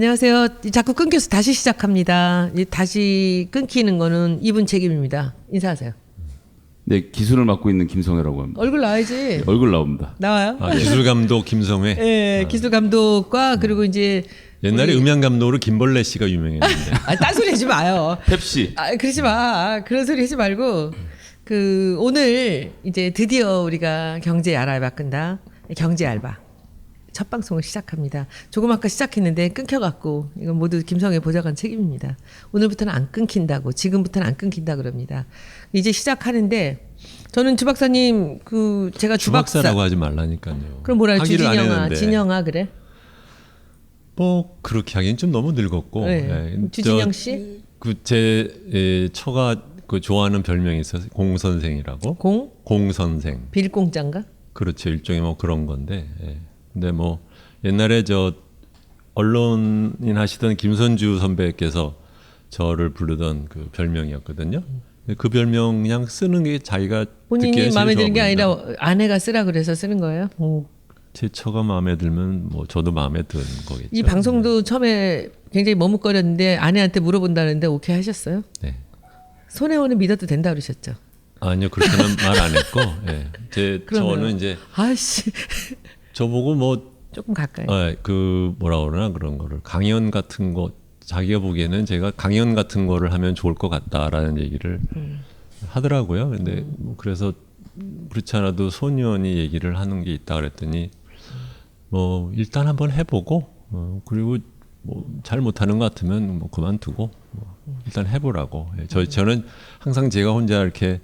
안녕하세요. 자꾸 끊겨서 다시 시작합니다. 다시 끊기는 거는 이분 책임입니다. 인사하세요. 네, 기술을 맡고 있는 김성회라고 합니다. 얼굴 나와야지. 네, 얼굴 나옵니다. 나와요? 아, 기술 감독 김성회. 네, 기술 감독과 그리고 이제 옛날에 음향 감독으로 김벌래 씨가 유명했는데. 딴소리 하지 마요. 펩시. 그러지 마. 그런 소리 하지 말고 오늘 이제 드디어 우리가 경제 알아야 바꾼다. 경제 알바. 첫 방송을 시작합니다. 조금 아까 시작했는데 끊겨갖고 이건 모두 김성회 보좌관 책임입니다. 오늘부터는 안 끊긴다고, 지금부터는 안 끊긴다 그럽니다. 이제 시작하는데 저는 주 박사님 제가 주박사라고 하지 말라니까요. 그럼 뭐라 해? 주진영아, 진영아 그래? 뭐 그렇게 하긴 좀 너무 늙었고. 네. 네. 주진영 씨? 제 처가 좋아하는 별명이 있어서 공선생이라고. 공선생. 빌공장가? 그렇죠. 일종의 뭐 그런 건데. 예. 근데 뭐 옛날에 언론인 하시던 김선주 선배께서 저를 부르던 그 별명이었거든요. 그 별명 그냥 쓰는 게 자기가 본인이 마음에 드는 게 아니라 아내가 쓰라 그래서 쓰는 거예요? 제 처가 마음에 들면 뭐 저도 마음에 드는 거겠죠. 이 방송도 처음에 굉장히 머뭇거렸는데 아내한테 물어본다는데 오케이 하셨어요? 네. 손혜원은 믿어도 된다 그러셨죠? 아니요, 그렇게는 말 안 했고, 예. 저는 이제 저보고 뭐 조금 가까이. 뭐라 그러나 그런 거를 강연 같은 거 자기가 보기에는 제가 강연 같은 거를 하면 좋을 것 같다라는 얘기를 하더라고요. 근데 뭐 그래서 그렇지 않아도 손의원이 얘기를 하는 게 있다 그랬더니 뭐 일단 한번 해보고 그리고 뭐 잘 못하는 것 같으면 뭐 그만두고 일단 해보라고. 저는 항상 제가 혼자 이렇게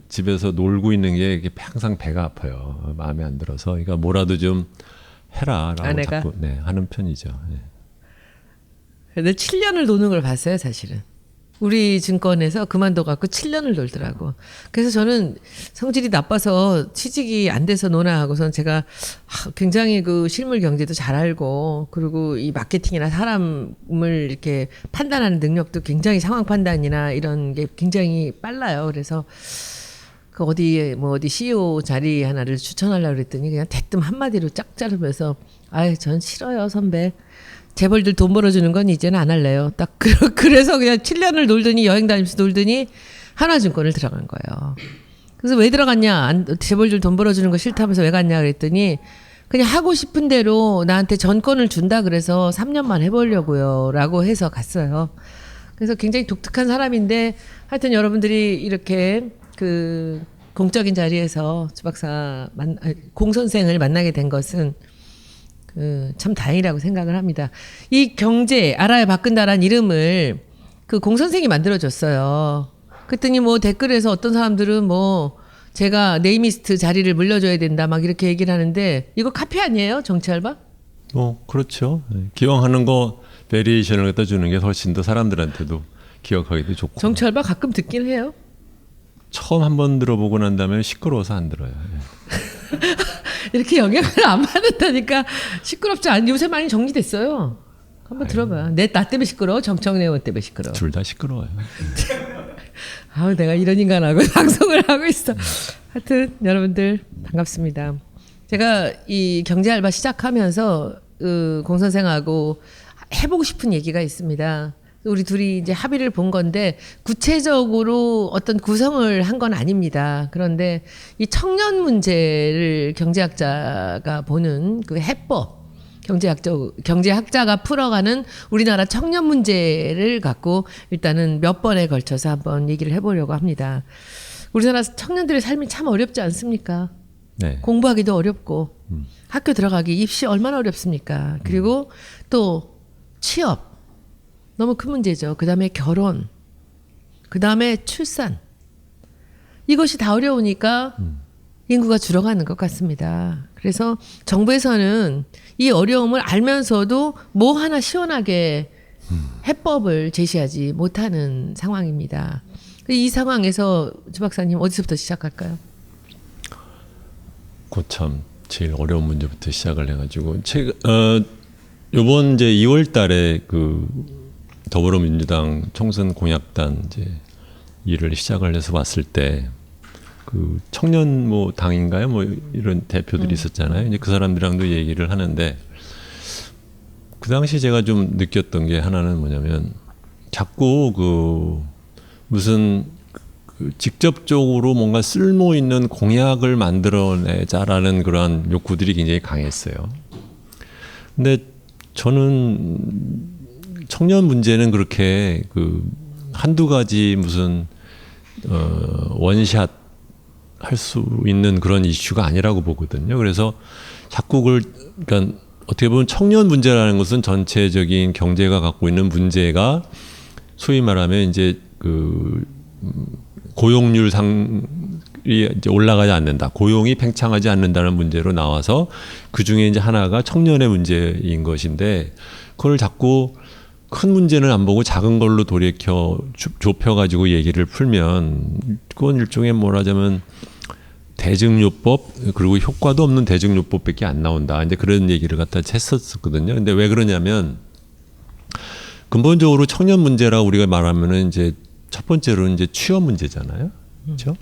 집에서 놀고 있는 게 항상 배가 아파요. 마음에 안 들어서. 그러니까 뭐라도 좀 해라라고 아내가? 자꾸 하는 편이죠. 예. 근데 7년을 노는 걸 봤어요, 사실은. 우리 증권에서 그만둬갖고 7년을 놀더라고. 그래서 저는 성질이 나빠서 취직이 안 돼서 노나 하고선 제가 굉장히 실물 경제도 잘 알고 그리고 이 마케팅이나 사람을 이렇게 판단하는 능력도 굉장히 상황 판단이나 이런 게 굉장히 빨라요. 그래서 어디 CEO 자리 하나를 추천하려고 그랬더니 그냥 대뜸 한마디로 짝 자르면서 전 싫어요, 선배. 재벌들 돈 벌어주는 건 이제는 안 할래요. 딱 그래서 그냥 7년을 놀더니 여행 다니면서 놀더니 하나증권을 들어간 거예요. 그래서 왜 들어갔냐? 재벌들 돈 벌어주는 거 싫다면서 왜 갔냐 그랬더니 그냥 하고 싶은 대로 나한테 전권을 준다 그래서 3년만 해보려고요 라고 해서 갔어요. 그래서 굉장히 독특한 사람인데 하여튼 여러분들이 이렇게 공적인 자리에서 주 박사 공 선생을 만나게 된 것은 참 다행이라고 생각을 합니다. 이 경제 알아야 바꾼다라는 이름을 공 선생이 만들어줬어요. 그랬더니 뭐 댓글에서 어떤 사람들은 제가 네이미스트 자리를 물려줘야 된다 막 이렇게 얘기를 하는데 이거 카피 아니에요? 정치 알바? 그렇죠. 기왕하는 거 베리에이션을 갖다 주는 게 훨씬 더 사람들한테도 기억하기도 좋고. 정치 알바 가끔 듣긴 해요. 처음 한번 들어보고 난 다음에 시끄러워서 안 들어요. 이렇게 영향을 안 받는다니까 시끄럽지 않. 요새 많이 정리됐어요. 한번 들어봐. 나 때문에 시끄러워? 정청래 의원 때문에 시끄러워? 둘 다 시끄러워요. 내가 이런 인간하고 방송을 하고 있어. 하여튼 여러분들 반갑습니다. 제가 이 경제 알바 시작하면서 공 선생하고 해보고 싶은 얘기가 있습니다. 우리 둘이 이제 합의를 본 건데 구체적으로 어떤 구성을 한 건 아닙니다. 그런데 이 청년 문제를 경제학자가 보는 해법, 경제학자가 풀어가는 우리나라 청년 문제를 갖고 일단은 몇 번에 걸쳐서 한번 얘기를 해보려고 합니다. 우리나라 청년들의 삶이 참 어렵지 않습니까? 네. 공부하기도 어렵고 학교 들어가기 입시 얼마나 어렵습니까? 그리고 또 취업 너무 큰 문제죠. 그 다음에 결혼, 그 다음에 출산. 이것이 다 어려우니까 인구가 줄어가는 것 같습니다. 그래서 정부에서는 이 어려움을 알면서도 뭐 하나 시원하게 해법을 제시하지 못하는 상황입니다. 이 상황에서 주 박사님 어디서부터 시작할까요? 참 제일 어려운 문제부터 시작을 해가지고 요번 이제 2월 달에 더불어민주당 총선 공약단 일을 시작을 해서 왔을 때 청년 당인가요? 이런 대표들이 있었잖아요. 이제 그 사람들이랑도 얘기를 하는데 그 당시 제가 좀 느꼈던 게 하나는 뭐냐면 자꾸 무슨 직접적으로 뭔가 쓸모 있는 공약을 만들어내자라는 그러한 욕구들이 굉장히 강했어요. 근데 저는 청년 문제는 그렇게 한두 가지 무슨 원샷 할 수 있는 그런 이슈가 아니라고 보거든요. 그래서 자꾸 그러니까 어떻게 보면 청년 문제라는 것은 전체적인 경제가 갖고 있는 문제가 소위 말하면 이제 고용률 상이 이제 올라가지 않는다. 고용이 팽창하지 않는다는 문제로 나와서 그 중에 이제 하나가 청년의 문제인 것인데 그걸 자꾸 큰 문제는 안 보고 작은 걸로 돌이켜 좁혀가지고 얘기를 풀면 그건 일종의 뭐라자면 대증요법 그리고 효과도 없는 대증요법밖에 안 나온다. 이제 그런 얘기를 갖다 했었거든요. 근데 왜 그러냐면 근본적으로 청년 문제라고 우리가 말하면은 이제 첫 번째로는 이제 취업 문제잖아요. 그렇죠?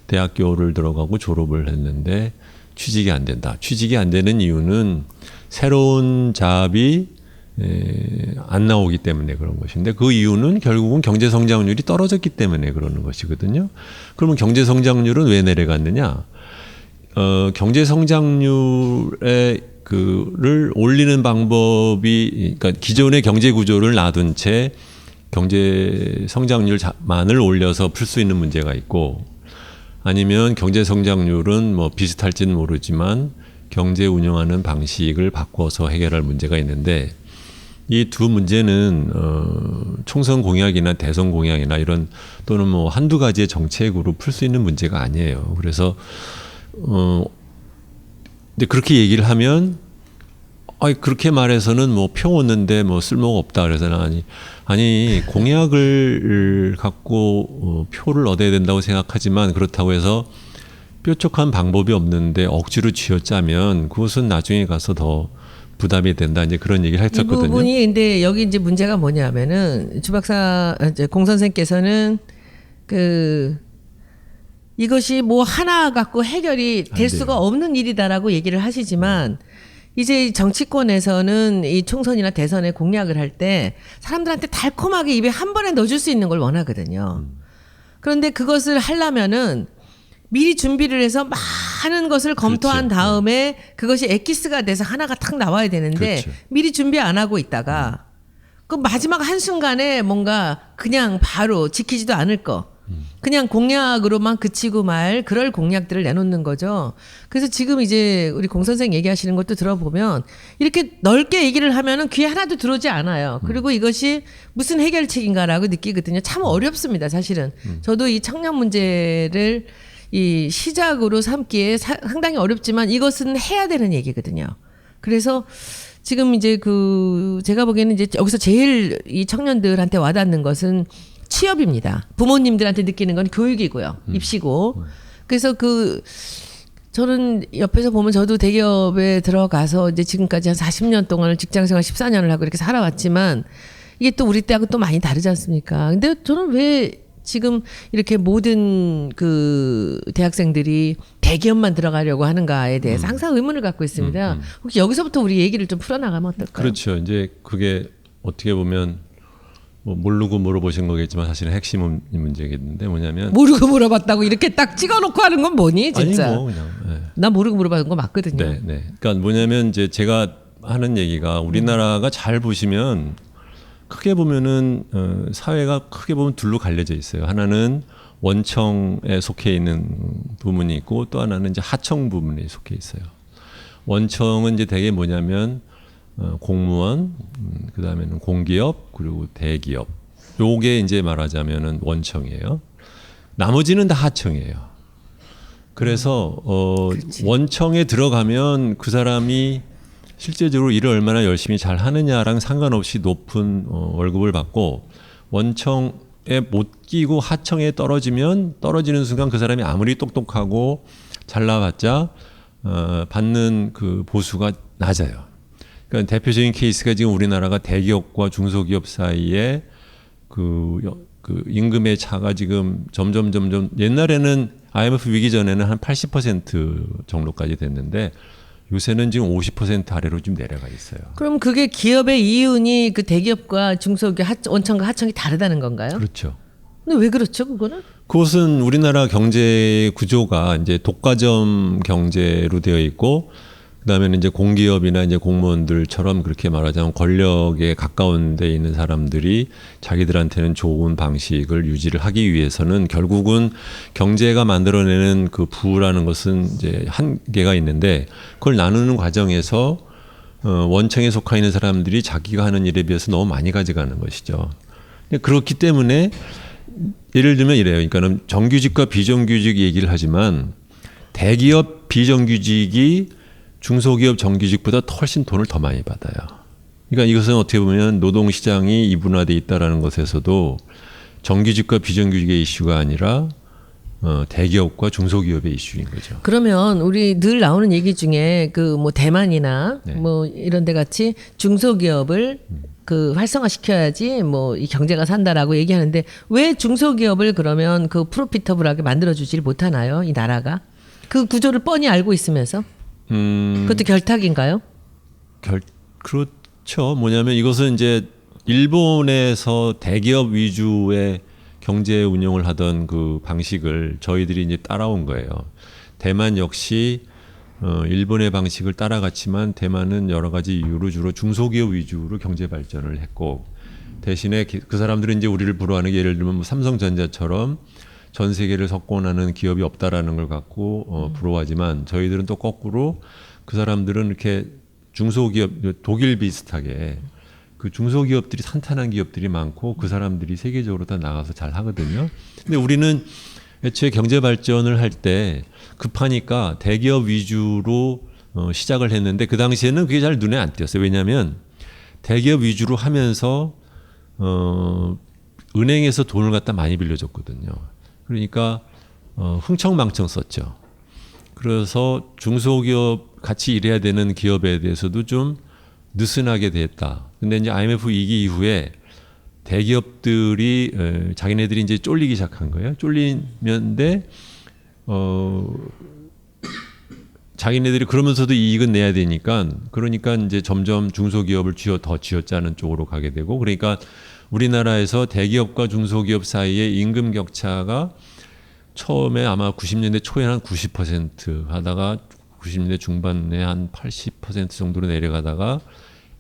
대학교를 들어가고 졸업을 했는데 취직이 안 된다. 취직이 안 되는 이유는 새로운 잡이 안 나오기 때문에 그런 것인데 그 이유는 결국은 경제 성장률이 떨어졌기 때문에 그러는 것이거든요. 그러면 경제 성장률은 왜 내려갔느냐? 경제 성장률의 를 올리는 방법이 그러니까 기존의 경제 구조를 놔둔 채 경제 성장률만을 올려서 풀 수 있는 문제가 있고 아니면 경제 성장률은 뭐 비슷할지는 모르지만 경제 운영하는 방식을 바꿔서 해결할 문제가 있는데 이 두 문제는 총선 공약이나 대선 공약이나 이런 또는 뭐 한두 가지의 정책으로 풀 수 있는 문제가 아니에요. 그래서 근데 그렇게 얘기를 하면 그렇게 말해서는 뭐 표 얻는데 뭐 쓸모가 없다 그래서 아니 공약을 갖고 표를 얻어야 된다고 생각하지만 그렇다고 해서 뾰족한 방법이 없는데 억지로 쥐어짜면 그것은 나중에 가서 더 부담이 된다. 이제 그런 얘기를 했었거든요. 이 부분이 근데 여기 이제 문제가 뭐냐면은 주 박사 이제 공 선생께서는 이것이 뭐 하나 갖고 해결이 될 수가 없는 일이다라고 얘기를 하시지만 이제 정치권에서는 이 총선이나 대선에 공약을 할 때 사람들한테 달콤하게 입에 한 번에 넣어줄 수 있는 걸 원하거든요. 그런데 그것을 하려면은 미리 준비를 해서 많은 것을 검토한 그렇죠. 다음에 그것이 엑기스가 돼서 하나가 탁 나와야 되는데 그렇죠. 미리 준비 안 하고 있다가 그 마지막 한순간에 뭔가 그냥 바로 지키지도 않을 거 그냥 공약으로만 그치고 말 그럴 공약들을 내놓는 거죠. 그래서 지금 이제 우리 공 선생 얘기하시는 것도 들어보면 이렇게 넓게 얘기를 하면은 귀에 하나도 들어오지 않아요. 그리고 이것이 무슨 해결책인가라고 느끼거든요. 참 어렵습니다, 사실은. 저도 이 청년 문제를 이 시작으로 삼기에 상당히 어렵지만 이것은 해야 되는 얘기거든요. 그래서 지금 이제 제가 보기에는 이제 여기서 제일 이 청년들한테 와닿는 것은 취업입니다. 부모님들한테 느끼는 건 교육이고요. 입시고. 그래서 저는 옆에서 보면 저도 대기업에 들어가서 이제 지금까지 한 40년 동안을 직장생활 14년을 하고 이렇게 살아왔지만 이게 또 우리 때하고 또 많이 다르지 않습니까? 근데 저는 왜 지금 이렇게 모든 대학생들이 대기업만 들어가려고 하는가에 대해서 항상 의문을 갖고 있습니다. 혹시 여기서부터 우리 얘기를 좀 풀어나가면 어떨까요? 그렇죠. 이제 그게 어떻게 보면 뭐 모르고 물어보신 거겠지만 사실은 핵심 문제겠는데 뭐냐면 모르고 물어봤다고 이렇게 딱 찍어놓고 하는 건 뭐니 진짜? 아니 뭐 그냥 나 모르고 물어봤는 거 맞거든요. 네. 그러니까 뭐냐면 이제 제가 하는 얘기가 우리나라가 잘 보시면 크게 보면은 사회가 크게 보면 둘로 갈려져 있어요. 하나는 원청에 속해 있는 부분이 있고 또 하나는 이제 하청 부분에 속해 있어요. 원청은 이제 되게 뭐냐면 공무원, 그 다음에는 공기업, 그리고 대기업. 요게 이제 말하자면은 원청이에요. 나머지는 다 하청이에요. 그래서 원청에 들어가면 그 사람이 실제적으로 일을 얼마나 열심히 잘 하느냐랑 상관없이 높은 월급을 받고 원청에 못 끼고 하청에 떨어지는 순간 그 사람이 아무리 똑똑하고 잘나봤자 받는 그 보수가 낮아요. 그러니까 대표적인 케이스가 지금 우리나라가 대기업과 중소기업 사이에 그 임금의 차가 지금 점점 옛날에는 IMF 위기 전에는 한 80% 정도까지 됐는데 요새는 지금 50% 아래로 좀 내려가 있어요. 그럼 그게 기업의 이윤이 그 대기업과 중소기업 원청과 하청이 다르다는 건가요? 그렇죠. 근데 왜 그렇죠, 그거는? 그것은 우리나라 경제 구조가 이제 독과점 경제로 되어 있고, 그다음에는 이제 공기업이나 이제 공무원들처럼 그렇게 말하자면 권력에 가까운 데 있는 사람들이 자기들한테는 좋은 방식을 유지를 하기 위해서는 결국은 경제가 만들어내는 그 부라는 것은 이제 한계가 있는데, 그걸 나누는 과정에서 원청에 속해 있는 사람들이 자기가 하는 일에 비해서 너무 많이 가져가는 것이죠. 그렇기 때문에 예를 들면 이래요. 그러니까는 정규직과 비정규직 얘기를 하지만 대기업 비정규직이 중소기업 정규직보다 훨씬 돈을 더 많이 받아요. 그러니까 이것은 어떻게 보면 노동시장이 이분화돼 있다는 것에서도 정규직과 비정규직의 이슈가 아니라 대기업과 중소기업의 이슈인 거죠. 그러면 우리 늘 나오는 얘기 중에 그 뭐 대만이나 네. 뭐 이런 데 같이 중소기업을 그 활성화시켜야지 뭐 이 경제가 산다라고 얘기하는데 왜 중소기업을 그러면 그 프로피터블하게 만들어주지를 못하나요? 이 나라가 그 구조를 뻔히 알고 있으면서 그것도 결탁인가요? 그렇죠. 뭐냐면 이것은 이제 일본에서 대기업 위주의 경제 운영을 하던 그 방식을 저희들이 이제 따라온 거예요. 대만 역시 일본의 방식을 따라갔지만 대만은 여러 가지 이유로 주로 중소기업 위주로 경제 발전을 했고, 대신에 그 사람들은 이제 우리를 부러워하는 게 예를 들면 뭐 삼성전자처럼 전 세계를 석권하는 기업이 없다라는 걸 갖고 부러워하지만, 저희들은 또 거꾸로 그 사람들은 이렇게 중소기업, 독일 비슷하게 그 중소기업들이 탄탄한 기업들이 많고 그 사람들이 세계적으로 다 나가서 잘 하거든요. 근데 우리는 애초에 경제 발전을 할 때 급하니까 대기업 위주로 시작을 했는데 그 당시에는 그게 잘 눈에 안 띄었어요. 왜냐하면 대기업 위주로 하면서 은행에서 돈을 갖다 많이 빌려줬거든요. 그러니까 흥청망청 썼죠. 그래서 중소기업 같이 일해야 되는 기업에 대해서도 좀 느슨하게 됐다. 근데 이제 IMF 위기 이후에 대기업들이 자기네들이 이제 쫄리기 시작한 거예요. 쫄리면데 자기네들이 그러면서도 이익은 내야 되니까, 그러니까 이제 점점 중소기업을 더 쥐어짜는 쪽으로 가게 되고, 그러니까 우리나라에서 대기업과 중소기업 사이의 임금 격차가 처음에 아마 90년대 초에 한 90% 하다가 90년대 중반에 한 80% 정도로 내려가다가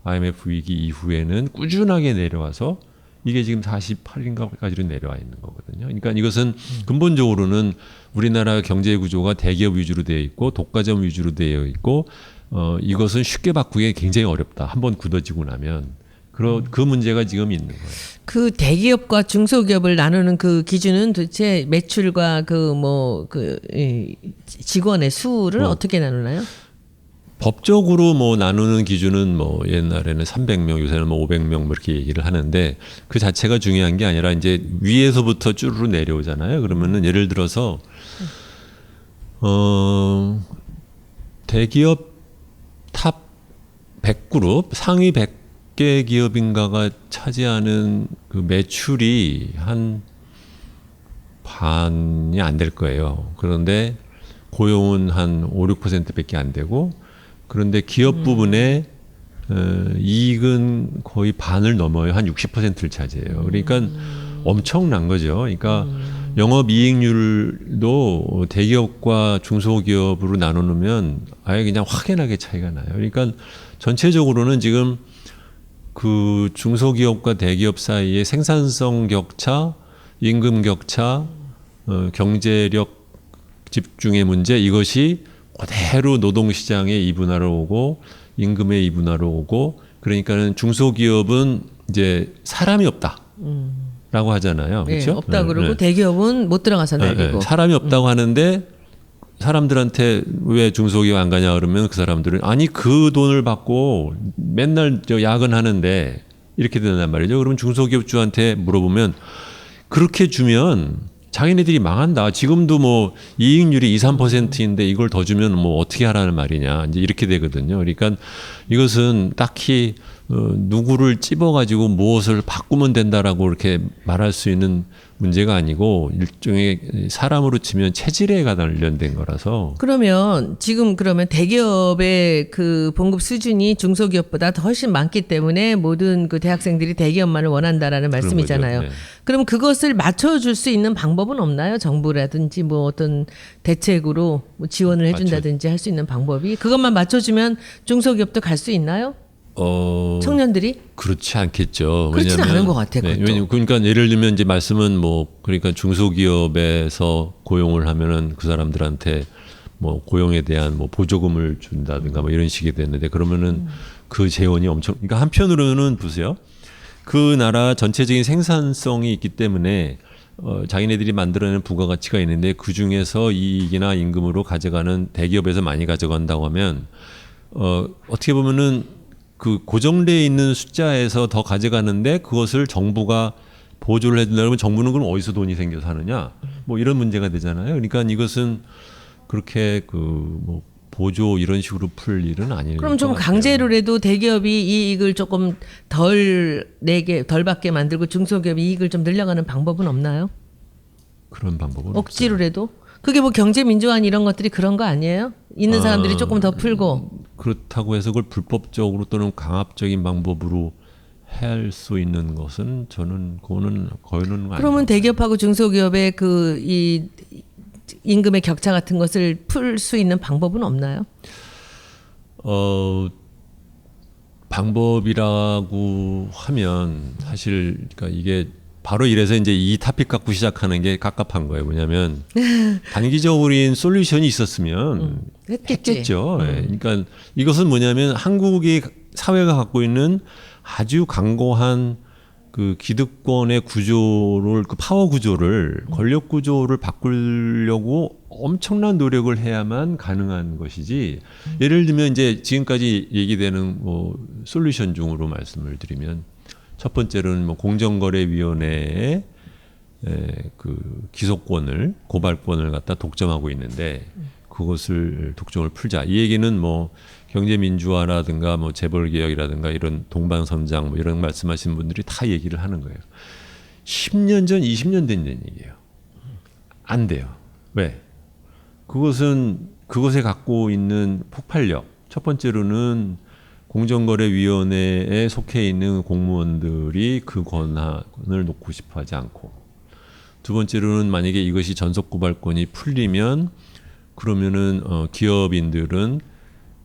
IMF 위기 이후에는 꾸준하게 내려와서 이게 지금 48인가까지로 내려와 있는 거거든요. 그러니까 이것은 근본적으로는 우리나라 경제 구조가 대기업 위주로 되어 있고 독과점 위주로 되어 있고 이것은 쉽게 바꾸기 굉장히 어렵다. 한번 굳어지고 나면 그 문제가 지금 있는 거예요. 그 대기업과 중소기업을 나누는 그 기준은 도대체 매출과 직원의 수를 어떻게 나누나요? 법적으로 뭐 나누는 기준은 뭐 옛날에는 300명, 요새는 뭐 500명 뭐 이렇게 얘기를 하는데 그 자체가 중요한 게 아니라 이제 위에서부터 쭈르르 내려오잖아요. 그러면은 예를 들어서 대기업 탑 100그룹 상위 100개 기업인가가 차지하는 그 매출이 한 반이 안 될 거예요. 그런데 고용은 한 5, 6%밖에 안 되고, 그런데 기업 부분에 이익은 거의 반을 넘어요. 한 60%를 차지해요. 그러니까 엄청난 거죠. 그러니까 영업이익률도 대기업과 중소기업으로 나누면 아예 그냥 확연하게 차이가 나요. 그러니까 전체적으로는 지금 그 중소기업과 대기업 사이의 생산성 격차, 임금 격차, 경제력 집중의 문제, 이것이 그대로 노동시장의 이분화로 오고 임금의 이분화로 오고, 그러니까는 중소기업은 이제 사람이 없다라고 하잖아요. 그렇죠? 네, 없다 그러고 대기업은 못 들어가서 날리고. 사람이 없다고 하는데 사람들한테 왜 중소기업 안 가냐 그러면 그 사람들은 아니 그 돈을 받고 맨날 야근하는데 이렇게 된단 말이죠. 그러면 중소기업주한테 물어보면 그렇게 주면 자기네들이 망한다. 지금도 뭐 이익률이 2, 3%인데 이걸 더 주면 뭐 어떻게 하라는 말이냐. 이제 이렇게 되거든요. 그러니까 이것은 딱히 누구를 찝어가지고 무엇을 바꾸면 된다라고 이렇게 말할 수 있는 문제가 아니고 일종의 사람으로 치면 체질에 관련된 거라서 그러면 지금 그러면 대기업의 그 봉급 수준이 중소기업보다 더 훨씬 많기 때문에 모든 그 대학생들이 대기업만을 원한다라는 그런 말씀이잖아요. 거죠. 네. 그럼 그것을 맞춰줄 수 있는 방법은 없나요? 정부라든지 뭐 어떤 대책으로 뭐 지원을 해준다든지 할 수 있는 방법이 그것만 맞춰주면 중소기업도 갈 수 있나요? 청년들이? 그렇지 않겠죠. 그렇지는 않은 것 같아요, 그것도. 왜냐면 그러니까 예를 들면 이제 말씀은 뭐 그러니까 중소기업에서 고용을 하면은 그 사람들한테 뭐 고용에 대한 뭐 보조금을 준다든가 뭐 이런 식이 됐는데 그러면은 그 재원이 엄청 그러니까 한편으로는 보세요. 그 나라 전체적인 생산성이 있기 때문에 자기네들이 만들어내는 부가가치가 있는데 그 중에서 이익이나 임금으로 가져가는 대기업에서 많이 가져간다고 하면 어떻게 보면은 그 고정되어 있는 숫자에서 더 가져가는데 그것을 정부가 보조를 해준다 그러면 정부는 그럼 어디서 돈이 생겨서 하느냐 뭐 이런 문제가 되잖아요. 그러니까 이것은 그렇게 그 뭐 보조 이런 식으로 풀 일은 아니에요. 그럼 좀 강제로라도 대기업이 이익을 조금 덜 받게 만들고 중소기업이 이익을 좀 늘려가는 방법은 없나요? 그런 방법은 억지로라도? 그게 뭐 경제 민주화 이런 것들이 그런 거 아니에요? 있는 사람들이 조금 더 풀고. 그렇다고 해서 그걸 불법적으로 또는 강압적인 방법으로 할 수 있는 것은 저는 그거는 거의는 그러면 대기업하고 중소기업의 그 이 임금의 격차 같은 것을 풀 수 있는 방법은 없나요? 방법이라고 하면 사실 그러니까 이게 바로 이래서 이제 이 토픽 갖고 시작하는 게 갑갑한 거예요. 뭐냐면 단기적인 솔루션이 있었으면 했겠죠. 예. 그러니까 이것은 뭐냐면 한국의 사회가 갖고 있는 아주 강고한 그 기득권의 구조를 그 파워 구조를 권력 구조를 바꾸려고 엄청난 노력을 해야만 가능한 것이지. 예를 들면 이제 지금까지 얘기되는 뭐 솔루션 중으로 말씀을 드리면 첫 번째로는 뭐 공정거래위원회의 그 기소권을 고발권을 갖다 독점하고 있는데 그것을 독점을 풀자. 이 얘기는 뭐 경제민주화라든가 뭐 재벌개혁이라든가 이런 동방선장 뭐 이런 말씀하신 분들이 다 얘기를 하는 거예요. 10년 전, 20년 된 얘기예요. 안 돼요. 왜? 그것에 갖고 있는 폭발력. 첫 번째로는 공정거래위원회에 속해 있는 공무원들이 그 권한을 놓고 싶어 하지 않고 두 번째로는 만약에 이것이 전속고발권이 풀리면 그러면은 기업인들은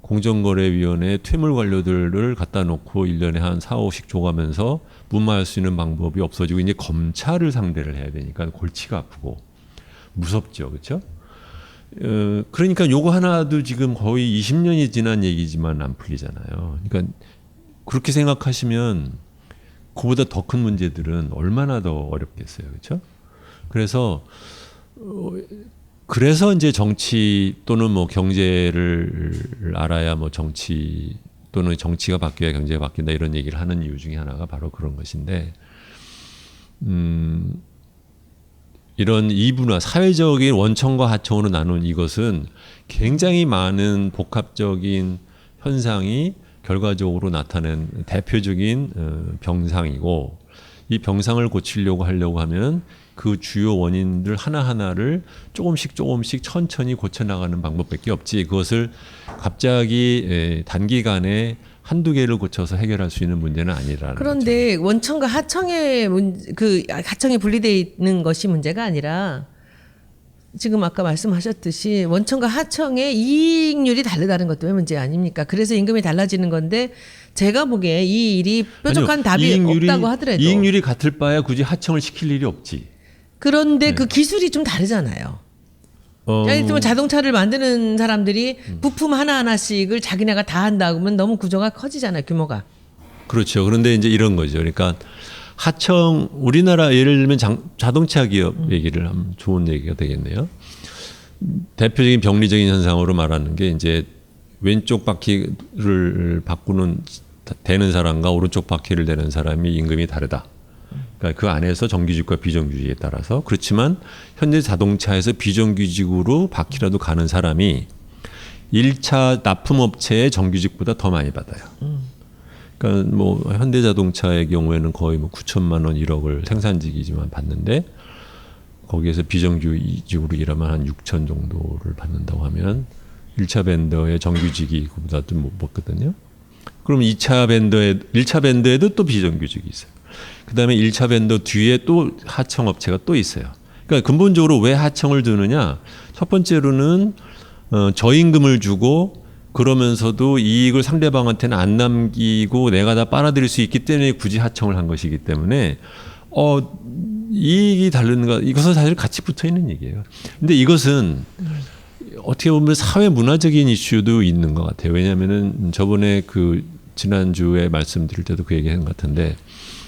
공정거래위원회 퇴물 관료들을 갖다 놓고 1년에 한 4, 5씩 줘가면서 무마할 수 있는 방법이 없어지고 이제 검찰을 상대를 해야 되니까 골치가 아프고 무섭죠. 그렇죠? 그러니까 요거 하나도 지금 거의 20년이 지난 얘기지만 안 풀리잖아요. 그러니까 그렇게 생각하시면 그보다 더 큰 문제들은 얼마나 더 어렵겠어요. 그렇죠? 그래서 이제 정치 또는 뭐 경제를 알아야 뭐 정치 또는 정치가 바뀌어야 경제가 바뀐다 이런 얘기를 하는 이유 중에 하나가 바로 그런 것인데 이런 이분화 사회적인 원청과 하청으로 나눈 이것은 굉장히 많은 복합적인 현상이 결과적으로 나타낸 대표적인 병상이고 이 병상을 고치려고 하려고 하면 그 주요 원인들 하나하나를 조금씩 천천히 고쳐나가는 방법밖에 없지 그것을 갑자기 단기간에 한두 개를 고쳐서 해결할 수 있는 문제는 아니라는 그런데 거죠. 원청과 하청의 하청이 분리되어 있는 것이 문제가 아니라 지금 아까 말씀하셨듯이 원청과 하청의 이익률이 다르다는 것 때문에 문제 아닙니까? 그래서 임금이 달라지는 건데 제가 보기에 이 일이 뾰족한 답이 없다고 하더라도 이익률이 같을 바야 굳이 하청을 시킬 일이 없지. 그런데 그 기술이 좀 다르잖아요. 예를 들면 자동차를 만드는 사람들이 부품 하나하나씩을 자기네가 다 한다 그러면 너무 구조가 커지잖아요. 규모가. 그렇죠. 그런데 이제 이런 거죠. 그러니까 하청 우리나라 예를 들면 자동차 기업 얘기를 하면 좋은 얘기가 되겠네요. 대표적인 병리적인 현상으로 말하는 게 이제 왼쪽 바퀴를 대는 사람과 오른쪽 바퀴를 대는 사람이 임금이 다르다. 그러니까 그 안에서 정규직과 비정규직에 따라서 그렇지만 현대 자동차에서 비정규직으로 바퀴라도 가는 사람이 1차 납품업체의 정규직보다 더 많이 받아요. 그러니까 뭐 현대자동차의 경우에는 거의 뭐 9천만 원, 1억을 생산직이지만 받는데 거기에서 비정규직으로 일하면 한 6천 정도를 받는다고 하면 1차 밴더의 정규직이 그보다 좀 못 받거든요. 그럼 1차 밴더에도 또 비정규직이 있어요. 그다음에 1차 밴더 뒤에 또 하청업체가 또 있어요. 그러니까 근본적으로 왜 하청을 두느냐? 첫 번째로는 저임금을 주고 그러면서도 이익을 상대방한테는 안 남기고 내가 다 빨아들일 수 있기 때문에 굳이 하청을 한 것이기 때문에 이익이 다른가? 이것은 사실 같이 붙어 있는 얘기예요. 근데 이것은 어떻게 보면 사회 문화적인 이슈도 있는 것 같아요. 왜냐하면은 저번에 그 지난주에 말씀드릴 때도 그 얘기한 것 같은데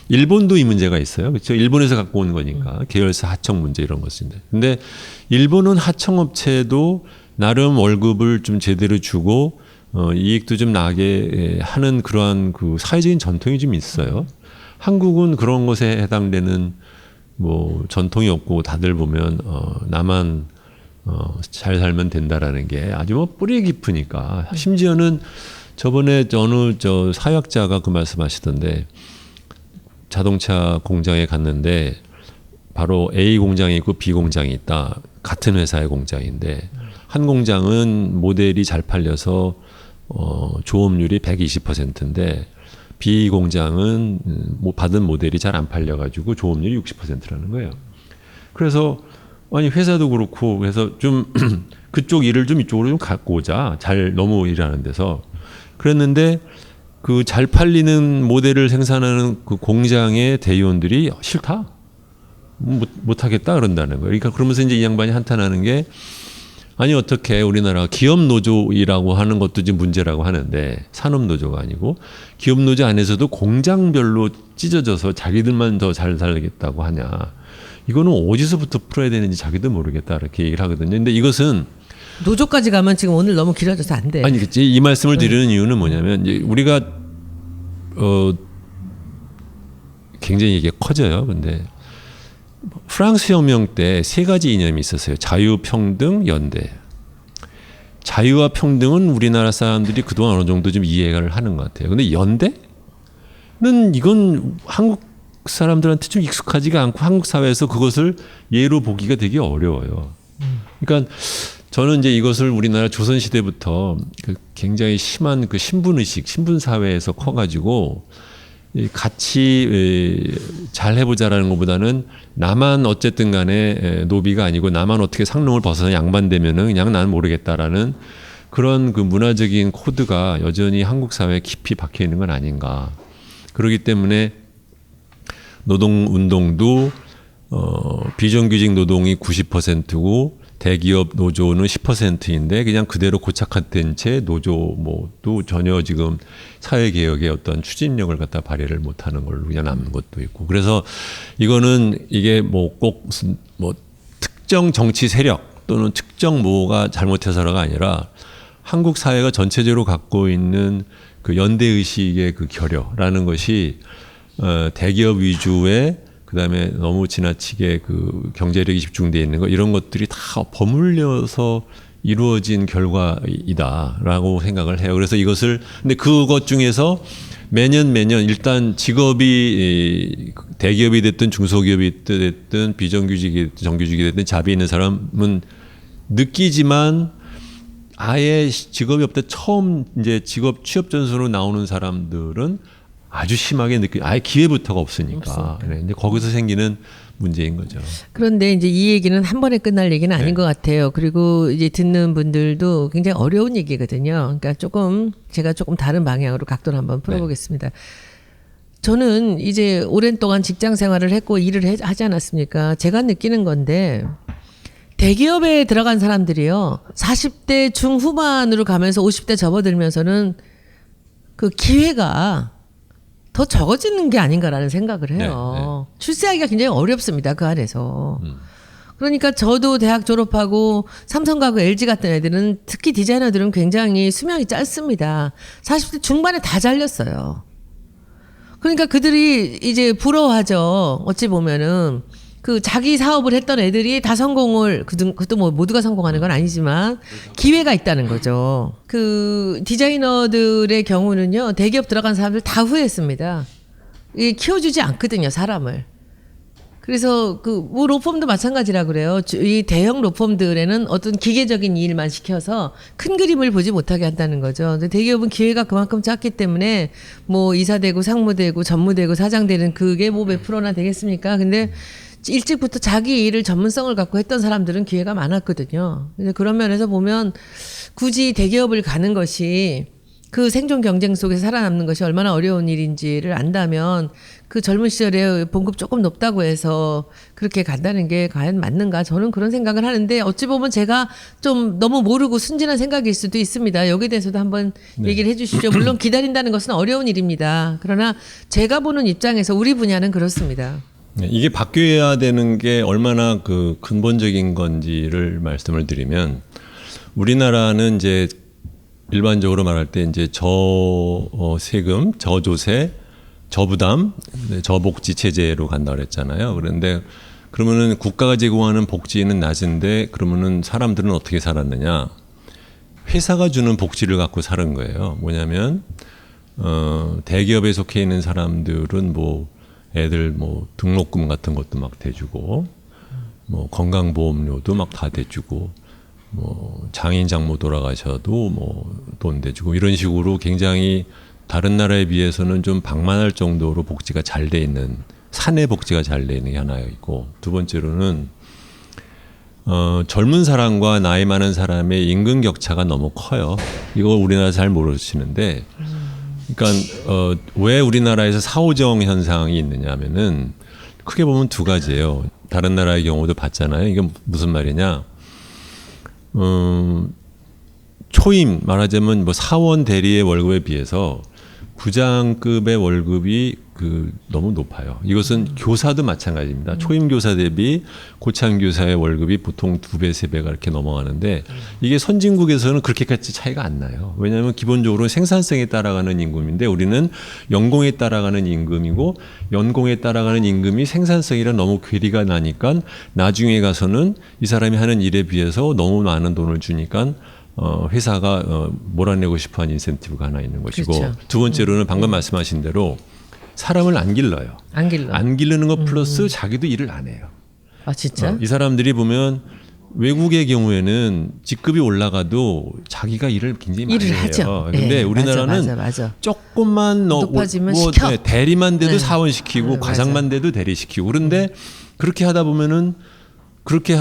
일본도 이 문제가 있어요. 그렇죠? 일본에서 갖고 온 거니까 계열사 하청 문제 이런 것인데. 근데 일본은 하청업체도 나름 월급을 좀 제대로 주고 이익도 좀 나게 하는 그러한 그 사회적인 전통이 좀 있어요. 한국은 그런 것에 해당되는 뭐 전통이 없고 다들 보면 나만 잘 살면 된다라는 게 아주 뭐 뿌리 깊으니까 심지어는 저번에 어느 사회학자가 그 말씀하시던데 자동차 공장에 갔는데 바로 A 공장이 있고 B 공장이 있다. 같은 회사의 공장인데 한 공장은 모델이 잘 팔려서 조업률이 120%인데 B 공장은 받은 모델이 잘 안 팔려가지고 조업률이 60%라는 거예요. 그래서 아니 회사도 그렇고 그래서 좀 그쪽 일을 좀 이쪽으로 좀 갖고 오자. 잘 너무 일하는 데서 그랬는데 그 잘 팔리는 모델을 생산하는 그 공장의 대의원들이 싫다. 못 하겠다 그런다는 거예요. 그러니까 그러면서 이제 이 양반이 한탄하는 게 아니 어떻게 우리나라 기업 노조이라고 하는 것도 지금 문제라고 하는데 산업 노조가 아니고 기업 노조 안에서도 공장별로 찢어져서 자기들만 더 잘 살겠다고 하냐. 이거는 어디서부터 풀어야 되는지 자기도 모르겠다 이렇게 얘기를 하거든요. 근데 이것은 노조까지 가면 지금 오늘 너무 길어져서 안 돼. 아니 그치 이 말씀을 드리는 이유는 뭐냐면 이제 우리가 굉장히 이게 커져요. 근데 프랑스 혁명 때 세 가지 이념이 있었어요. 자유, 평등, 연대. 자유와 평등은 우리나라 사람들이 그동안 어느 정도 좀 이해를 하는 것 같아요. 근데 연대는 이건 한국 사람들한테 좀 익숙하지가 않고 한국 사회에서 그것을 예로 보기가 되게 어려워요. 그러니까 저는 이제 이것을 우리나라 조선 시대부터 그 굉장히 심한 그 신분 의식, 신분 사회에서 커가지고 같이 잘 해보자라는 것보다는 나만 어쨌든 간에 노비가 아니고 나만 어떻게 상nom을 벗어나 양반되면은 그냥 난 모르겠다라는 그런 그 문화적인 코드가 여전히 한국 사회에 깊이 박혀 있는 건 아닌가. 그렇기 때문에 노동운동도 비정규직 노동이 90%고 대기업 노조는 10%인데 그냥 그대로 고착화된 채 노조 뭐도 전혀 지금 사회개혁의 어떤 추진력을 갖다 발휘를 못하는 걸로 그냥 남는 것도 있고 그래서 이거는 이게 뭐 꼭 무슨 뭐 특정 정치 세력 또는 특정 뭐가 잘못해서가 아니라 한국 사회가 전체적으로 갖고 있는 그 연대의식의 그 결여라는 것이 대기업 위주의 그다음에 너무 지나치게 그 경제력이 집중되어 있는 거 이런 것들이 다 버물려서 이루어진 결과이다라고 생각을 해요. 그래서 이것을 근데 그것 중에서 매년 일단 직업이 대기업이 됐든 중소기업이 됐든 비정규직이 됐든 정규직이 됐든 잡이 있는 사람은 느끼지만 아예 직업이 없다 처음 이제 직업 취업 전선으로 나오는 사람들은 아주 심하게 아예 기회부터가 없으니까. 네, 이제 거기서 생기는 문제인 거죠. 그런데 이제 이 얘기는 한 번에 끝날 얘기는 아닌 것 같아요. 그리고 이제 듣는 분들도 굉장히 어려운 얘기거든요. 그러니까 제가 조금 다른 방향으로 각도를 한번 풀어보겠습니다. 저는 이제 오랜 동안 직장 생활을 했고 일을 하지 않았습니까? 제가 느끼는 건데 대기업에 들어간 사람들이요. 40대 중후반으로 가면서 50대 접어들면서는 그 기회가 더 적어지는 게 아닌가라는 생각을 해요. 출세하기가 굉장히 어렵습니다. 그 안에서. 그러니까 저도 대학 졸업하고 삼성 가고 LG 같은 애들은 특히 디자이너들은 굉장히 수명이 짧습니다. 40대 중반에 다 잘렸어요. 그러니까 그들이 이제 부러워하죠. 어찌 보면은 그 자기 사업을 했던 애들이 다 성공을 그것도 뭐 모두가 성공하는 건 아니지만 기회가 있다는 거죠. 그 디자이너들의 경우는요 대기업 들어간 사람들 다 후회했습니다. 키워주지 않거든요 사람을. 그래서 뭐 로펌도 마찬가지라 그래요. 이 대형 로펌들에는 어떤 기계적인 일만 시켜서 큰 그림을 보지 못하게 한다는 거죠. 근데 대기업은 기회가 그만큼 작기 때문에 뭐 이사되고 상무되고 전무되고 사장되는 그게 뭐 몇 프로나 되겠습니까? 근데 일찍부터 자기 일을 전문성을 갖고 했던 사람들은 기회가 많았거든요. 근데 그런 면에서 보면 굳이 대기업을 가는 것이 그 생존 경쟁 속에서 살아남는 것이 얼마나 어려운 일인지를 안다면 그 젊은 시절에 봉급 조금 높다고 해서 그렇게 간다는 게 과연 맞는가? 저는 그런 생각을 하는데 어찌 보면 제가 좀 너무 모르고 순진한 생각일 수도 있습니다. 여기에 대해서도 한번 얘기를 해 주시죠. 물론 기다린다는 것은 어려운 일입니다. 그러나 제가 보는 입장에서 우리 분야는 그렇습니다. 네, 이게 바뀌어야 되는 게 얼마나 그 근본적인 건지를 말씀을 드리면 우리나라는 이제 일반적으로 말할 때 이제 세금, 저조세, 저부담, 저복지 체제로 간다 그랬잖아요. 그런데 그러면은 국가가 제공하는 복지는 낮은데 그러면은 사람들은 어떻게 살았느냐? 회사가 주는 복지를 갖고 사는 거예요. 뭐냐면 대기업에 속해 있는 사람들은 뭐 애들 뭐 등록금 같은 것도 막 대주고 뭐 건강보험료도 막 다 대주고 뭐 장인 장모 돌아가셔도 뭐 돈 대주고 이런 식으로 굉장히 다른 나라에 비해서는 좀 방만할 정도로 복지가 잘 돼 있는 사내 복지가 잘 돼 있는 게 하나 있고 두 번째로는 젊은 사람과 나이 많은 사람의 임금 격차가 너무 커요. 이거 우리나라 잘 모르시는데 그러니까 왜 우리나라에서 사오정 현상이 있느냐면은 크게 보면 두 가지예요. 다른 나라의 경우도 봤잖아요. 이게 무슨 말이냐? 초임 말하자면 뭐 사원 대리의 월급에 비해서 부장급의 월급이 너무 높아요. 이것은 교사도 마찬가지입니다. 초임 교사 대비 고참 교사의 월급이 보통 2배, 3배가 이렇게 넘어가는데 이게 선진국에서는 그렇게까지 차이가 안 나요. 왜냐하면 기본적으로 생산성에 따라가는 임금인데 우리는 연공에 따라가는 임금이고 연공에 따라가는 임금이 생산성이랑 너무 괴리가 나니까 나중에 가서는 이 사람이 하는 일에 비해서 너무 많은 돈을 주니까 회사가 몰아내고 싶어하는 인센티브가 하나 있는 것이고 그렇죠. 두 번째로는 방금 말씀하신 대로 사람을 안 길러요. 안 기르는 것 플러스 자기도 일을 안 해요. 아 진짜? 이 사람들이 보면 외국의 경우에는 직급이 올라가도 자기가 일을 굉장히 많이 일을 해요. 하죠. 근데 예, 우리나라는 맞아. 조금만 높아지면 시켜. 네, 대리만 돼도 네. 사원 시키고 네, 과장만 돼도 대리 시키고 그런데 그렇게 하다 보면은 그렇게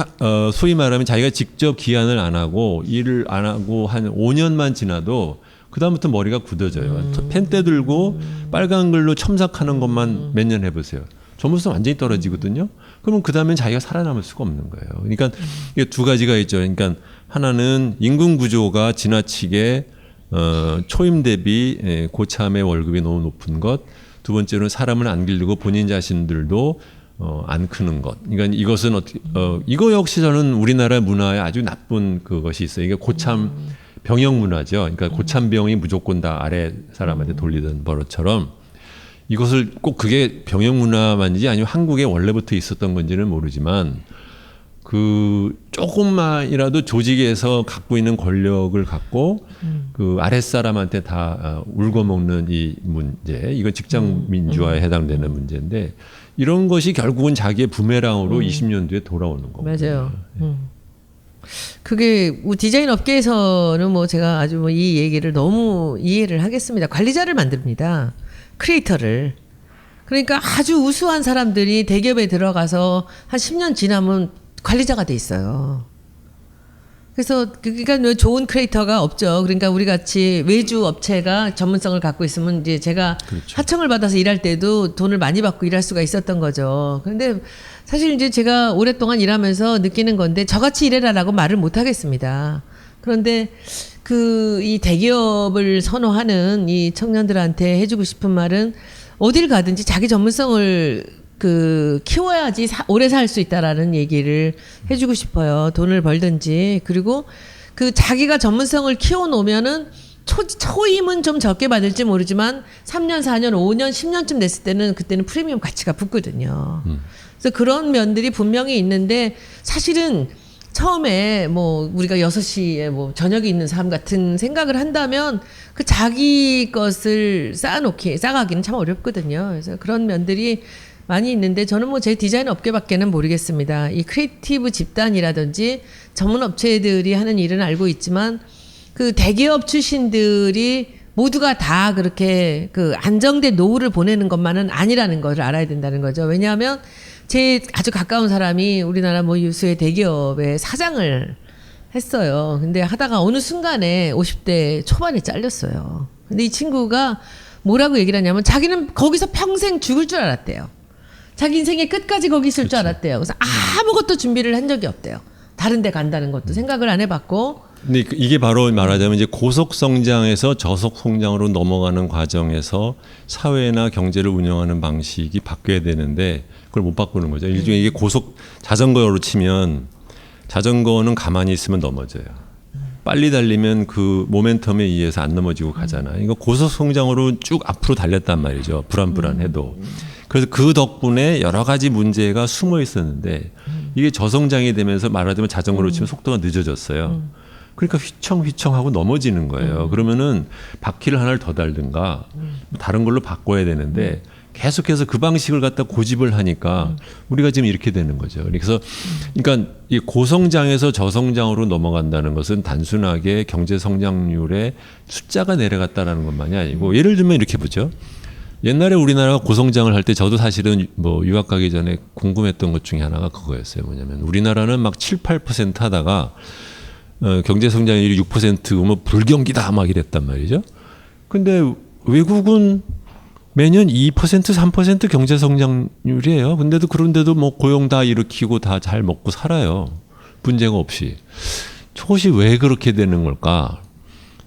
소위 말하면 자기가 직접 기한을 안 하고 일을 안 하고 한 5년만 지나도 그다음부터 머리가 굳어져요. 펜대 들고 빨간 글로 첨삭하는 것만 몇 년 해보세요. 전문성 완전히 떨어지거든요. 그러면 그다음엔 자기가 살아남을 수가 없는 거예요. 그러니까 이게 두 가지가 있죠. 그러니까 하나는 임금 구조가 지나치게 초임 대비 고참의 월급이 너무 높은 것. 두 번째로는 사람을 안 기르고 본인 자신들도 안 크는 것. 그러니까 이것은 이거 역시 저는 우리나라 문화에 아주 나쁜 그것이 있어요. 이게 고참 병영 문화죠. 그러니까 고참병이 무조건 다 아래 사람한테 돌리던 버릇처럼 이것을 꼭 그게 병영 문화만인지 아니면 한국에 원래부터 있었던 건지는 모르지만 그 조금만이라도 조직에서 갖고 있는 권력을 갖고 그 아랫사람한테 다 울거먹는 이 문제, 이건 직장 민주화에 해당되는 문제인데 이런 것이 결국은 자기의 부메랑으로 20년 뒤에 돌아오는 거고. 맞아요. 그게 디자인 업계에서는 뭐 제가 아주 뭐 이 얘기를 너무 이해를 하겠습니다. 관리자를 만듭니다. 크리에이터를. 그러니까 아주 우수한 사람들이 대기업에 들어가서 한 10년 지나면 관리자가 돼 있어요. 그래서 그러니까 좋은 크리에이터가 없죠. 그러니까 우리 같이 외주 업체가 전문성을 갖고 있으면 이제 제가 그렇죠. 하청을 받아서 일할 때도 돈을 많이 받고 일할 수가 있었던 거죠. 그런데 사실 이제 제가 오랫동안 일하면서 느끼는 건데 저같이 일해라라고 말을 못 하겠습니다. 그런데 이 대기업을 선호하는 이 청년들한테 해주고 싶은 말은 어딜 가든지 자기 전문성을 키워야지 오래 살 수 있다라는 얘기를 해주고 싶어요. 돈을 벌든지. 그리고 자기가 전문성을 키워놓으면은 초임은 좀 적게 받을지 모르지만 3년, 4년, 5년, 10년쯤 됐을 때는 그때는 프리미엄 가치가 붙거든요. 그래서 그런 면들이 분명히 있는데 사실은 처음에 뭐 우리가 6시에 뭐 저녁이 있는 삶 같은 생각을 한다면 자기 것을 쌓아가기는 참 어렵거든요. 그래서 그런 면들이 많이 있는데 저는 뭐 제 디자인 업계밖에는 모르겠습니다. 이 크리에이티브 집단이라든지 전문 업체들이 하는 일은 알고 있지만 그 대기업 출신들이 모두가 다 그렇게 그 안정된 노후를 보내는 것만은 아니라는 것을 알아야 된다는 거죠. 왜냐하면 제 아주 가까운 사람이 우리나라 뭐 유수의 대기업의 사장을 했어요. 근데 하다가 어느 순간에 50대 초반에 잘렸어요. 근데 이 친구가 뭐라고 얘기를 하냐면 자기는 거기서 평생 죽을 줄 알았대요. 자기 인생의 끝까지 거기 있을 줄 알았대요. 그래서 아무것도 준비를 한 적이 없대요. 다른 데 간다는 것도 생각을 안 해봤고. 근데 이게 바로 말하자면 이제 고속 성장에서 저속 성장으로 넘어가는 과정에서 사회나 경제를 운영하는 방식이 바뀌어야 되는데 그걸 못 바꾸는 거죠. 일종의 이게 고속 자전거로 치면 자전거는 가만히 있으면 넘어져요. 빨리 달리면 그 모멘텀에 의해서 안 넘어지고 가잖아. 이거 고속 성장으로 쭉 앞으로 달렸단 말이죠. 불안불안해도. 그래서 그 덕분에 여러 가지 문제가 숨어 있었는데 이게 저성장이 되면서 말하자면 자전거로 치면 속도가 늦어졌어요. 그러니까 휘청휘청하고 넘어지는 거예요. 그러면은 바퀴를 하나를 더 달든가 다른 걸로 바꿔야 되는데 계속해서 그 방식을 갖다 고집을 하니까 우리가 지금 이렇게 되는 거죠. 그래서 그러니까 이 고성장에서 저성장으로 넘어간다는 것은 단순하게 경제 성장률의 숫자가 내려갔다라는 것만이 아니고 예를 들면 이렇게 보죠. 옛날에 우리나라가 고성장을 할 때 저도 사실은 뭐 유학 가기 전에 궁금했던 것 중에 하나가 그거였어요. 뭐냐면 우리나라는 막 7, 8% 하다가 경제 성장률이 6%면 불경기다 막 이랬단 말이죠. 근데 외국은 매년 2%, 3% 경제 성장률이에요. 근데도 그런데도 뭐 고용 다 일으키고 다 잘 먹고 살아요. 문제가 없이. 저것이 왜 그렇게 되는 걸까?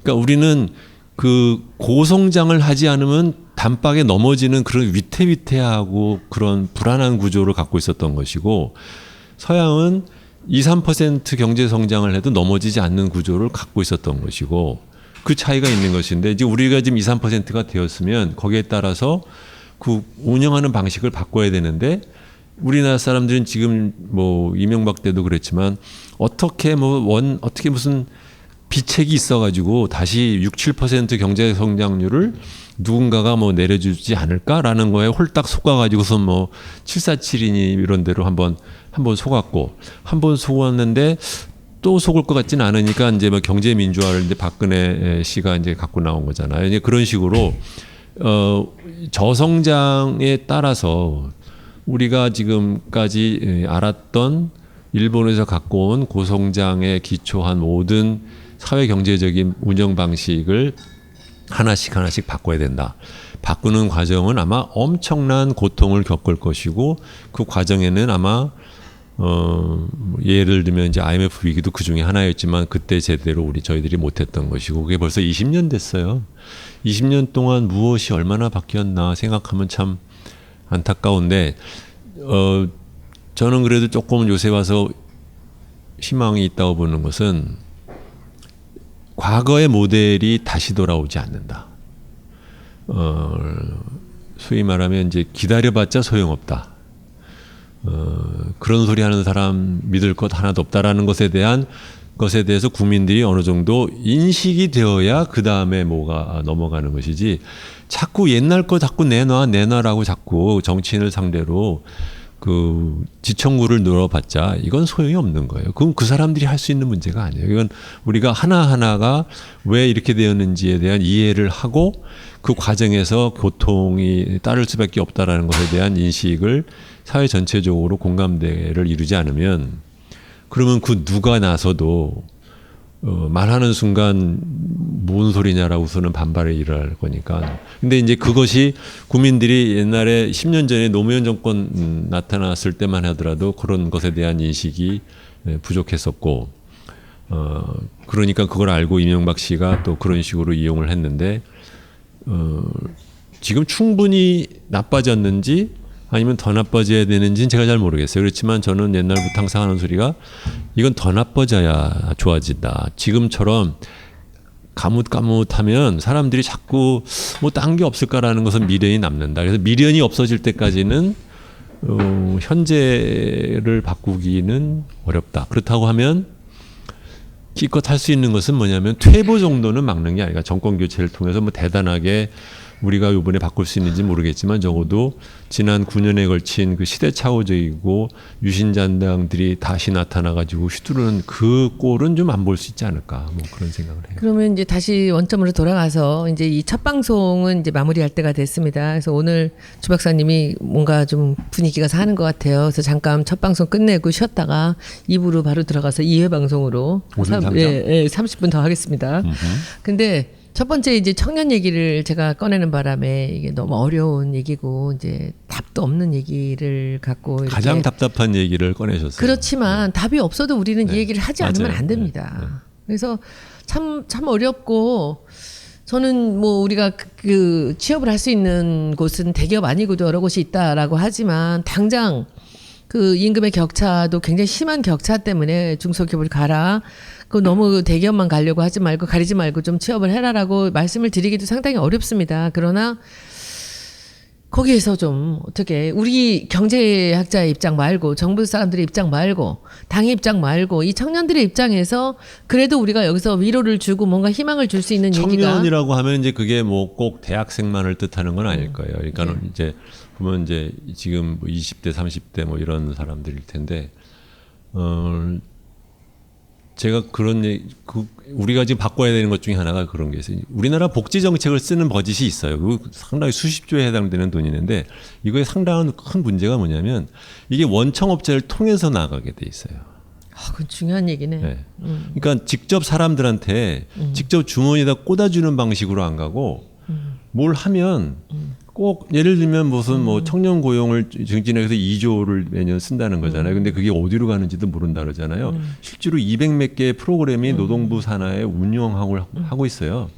그러니까 우리는 그 고성장을 하지 않으면 단박에 넘어지는 그런 위태위태하고 그런 불안한 구조를 갖고 있었던 것이고 서양은 2, 3% 경제 성장을 해도 넘어지지 않는 구조를 갖고 있었던 것이고 그 차이가 있는 것인데 이제 우리가 지금 2, 3%가 되었으면 거기에 따라서 그 운영하는 방식을 바꿔야 되는데 우리나라 사람들은 지금 뭐 이명박 때도 그랬지만 어떻게 어떻게 무슨 비책이 있어가지고 다시 6, 7% 경제 성장률을 누군가가 뭐 내려주지 않을까라는 거에 홀딱 속아가지고서 뭐 747이니 이런 데로 한번 속았고 한번 속았는데 또 속을 것 같지는 않으니까 이제 뭐 경제 민주화를 이제 박근혜 씨가 이제 갖고 나온 거잖아요. 이제 그런 식으로 저성장에 따라서 우리가 지금까지 알았던 일본에서 갖고 온 고성장에 기초한 모든 사회 경제적인 운영 방식을 하나씩 바꿔야 된다. 바꾸는 과정은 아마 엄청난 고통을 겪을 것이고 그 과정에는 아마 예를 들면 이제 IMF 위기도 그 중에 하나였지만 그때 제대로 저희들이 못했던 것이고 그게 벌써 20년 됐어요. 20년 동안 무엇이 얼마나 바뀌었나 생각하면 참 안타까운데 저는 그래도 조금 요새 와서 희망이 있다고 보는 것은 과거의 모델이 다시 돌아오지 않는다. 소위 말하면 이제 기다려봤자 소용없다. 그런 소리 하는 사람 믿을 것 하나도 없다라는 것에 대해서 국민들이 어느 정도 인식이 되어야 그 다음에 뭐가 넘어가는 것이지 자꾸 옛날 거 자꾸 내놔라고 자꾸 정치인을 상대로 그 지청구를 늘어봤자 이건 소용이 없는 거예요. 그건 그 사람들이 할 수 있는 문제가 아니에요. 이건 우리가 하나하나가 왜 이렇게 되었는지에 대한 이해를 하고 그 과정에서 고통이 따를 수밖에 없다라는 것에 대한 인식을 사회 전체적으로 공감대를 이루지 않으면 그러면 그 누가 나서도 말하는 순간 뭔 소리냐라고서는 반발에 일어날 거니까. 근데 이제 그것이 국민들이 옛날에 10년 전에 노무현 정권 나타났을 때만 하더라도 그런 것에 대한 인식이 부족했었고, 그러니까 그걸 알고 이명박 씨가 또 그런 식으로 이용을 했는데, 지금 충분히 나빠졌는지 아니면 더 나빠져야 되는지는 제가 잘 모르겠어요. 그렇지만 저는 옛날부터 항상 하는 소리가 이건 더 나빠져야 좋아진다. 지금처럼 가뭇가뭇하면 사람들이 자꾸 뭐 딴 게 없을까라는 것은 미련이 남는다. 그래서 미련이 없어질 때까지는 현재를 바꾸기는 어렵다. 그렇다고 하면 기껏 할 수 있는 것은 뭐냐면 퇴보 정도는 막는 게 아니라 정권 교체를 통해서 뭐 대단하게 우리가 이번에 바꿀 수 있는지 모르겠지만 적어도 지난 9년에 걸친 그 시대착오적이고 유신잔당들이 다시 나타나가지고 휘두르는 그 꼴은 좀 안 볼 수 있지 않을까 뭐 그런 생각을 해요. 그러면 이제 다시 원점으로 돌아가서 이제 이 첫 방송은 이제 마무리할 때가 됐습니다. 그래서 오늘 주 박사님이 뭔가 좀 분위기가 사는 것 같아요. 그래서 잠깐 첫 방송 끝내고 쉬었다가 2부로 바로 들어가서 2회 방송으로 오늘 당장? 예, 30분 더 하겠습니다. 근데 첫 번째 이제 청년 얘기를 제가 꺼내는 바람에 이게 너무 어려운 얘기고 이제 답도 없는 얘기를 갖고 이렇게 가장 답답한 얘기를 꺼내셨어요. 그렇지만 답이 없어도 우리는 이 얘기를 하지 않으면 맞아요. 안 됩니다. 그래서 참 어렵고 저는 뭐 우리가 그 취업을 할 수 있는 곳은 대기업 아니고도 여러 곳이 있다라고 하지만 당장 그 임금의 격차도 굉장히 심한 격차 때문에 중소기업을 가라. 그 너무 대기업만 가려고 하지 말고 가리지 말고 좀 취업을 해라라고 말씀을 드리기도 상당히 어렵습니다. 그러나 거기에서 좀 어떻게 우리 경제학자의 입장 말고 정부 사람들의 입장 말고 당의 입장 말고 이 청년들의 입장에서 그래도 우리가 여기서 위로를 주고 뭔가 희망을 줄 수 있는 얘기가 청년이라고 하면 이제 그게 뭐 꼭 대학생만을 뜻하는 건 아닐 거예요. 그러니까 는 이제 보면 이제 지금 뭐 20대, 30대 뭐 이런 사람들일 텐데 제가 그런 우리가 지금 바꿔야 되는 것 중에 하나가 그런 게 있어요. 우리나라 복지 정책을 쓰는 버짓이 있어요. 그거 상당히 수십 조에 해당되는 돈이 있는데 이거에 상당한 큰 문제가 뭐냐면 이게 원청업자를 통해서 나가게 돼 있어요. 그건 중요한 얘기네. 네. 그러니까 직접 사람들한테 직접 주머니에다 꽂아주는 방식으로 안 가고 뭘 하면 꼭 예를 들면 무슨 뭐 청년 고용을 증진해서 2조를 매년 쓴다는 거잖아요. 근데 그게 어디로 가는지도 모른다 그러잖아요. 실제로 200몇 개의 프로그램이 노동부 산하에 운영하고 하고 있어요.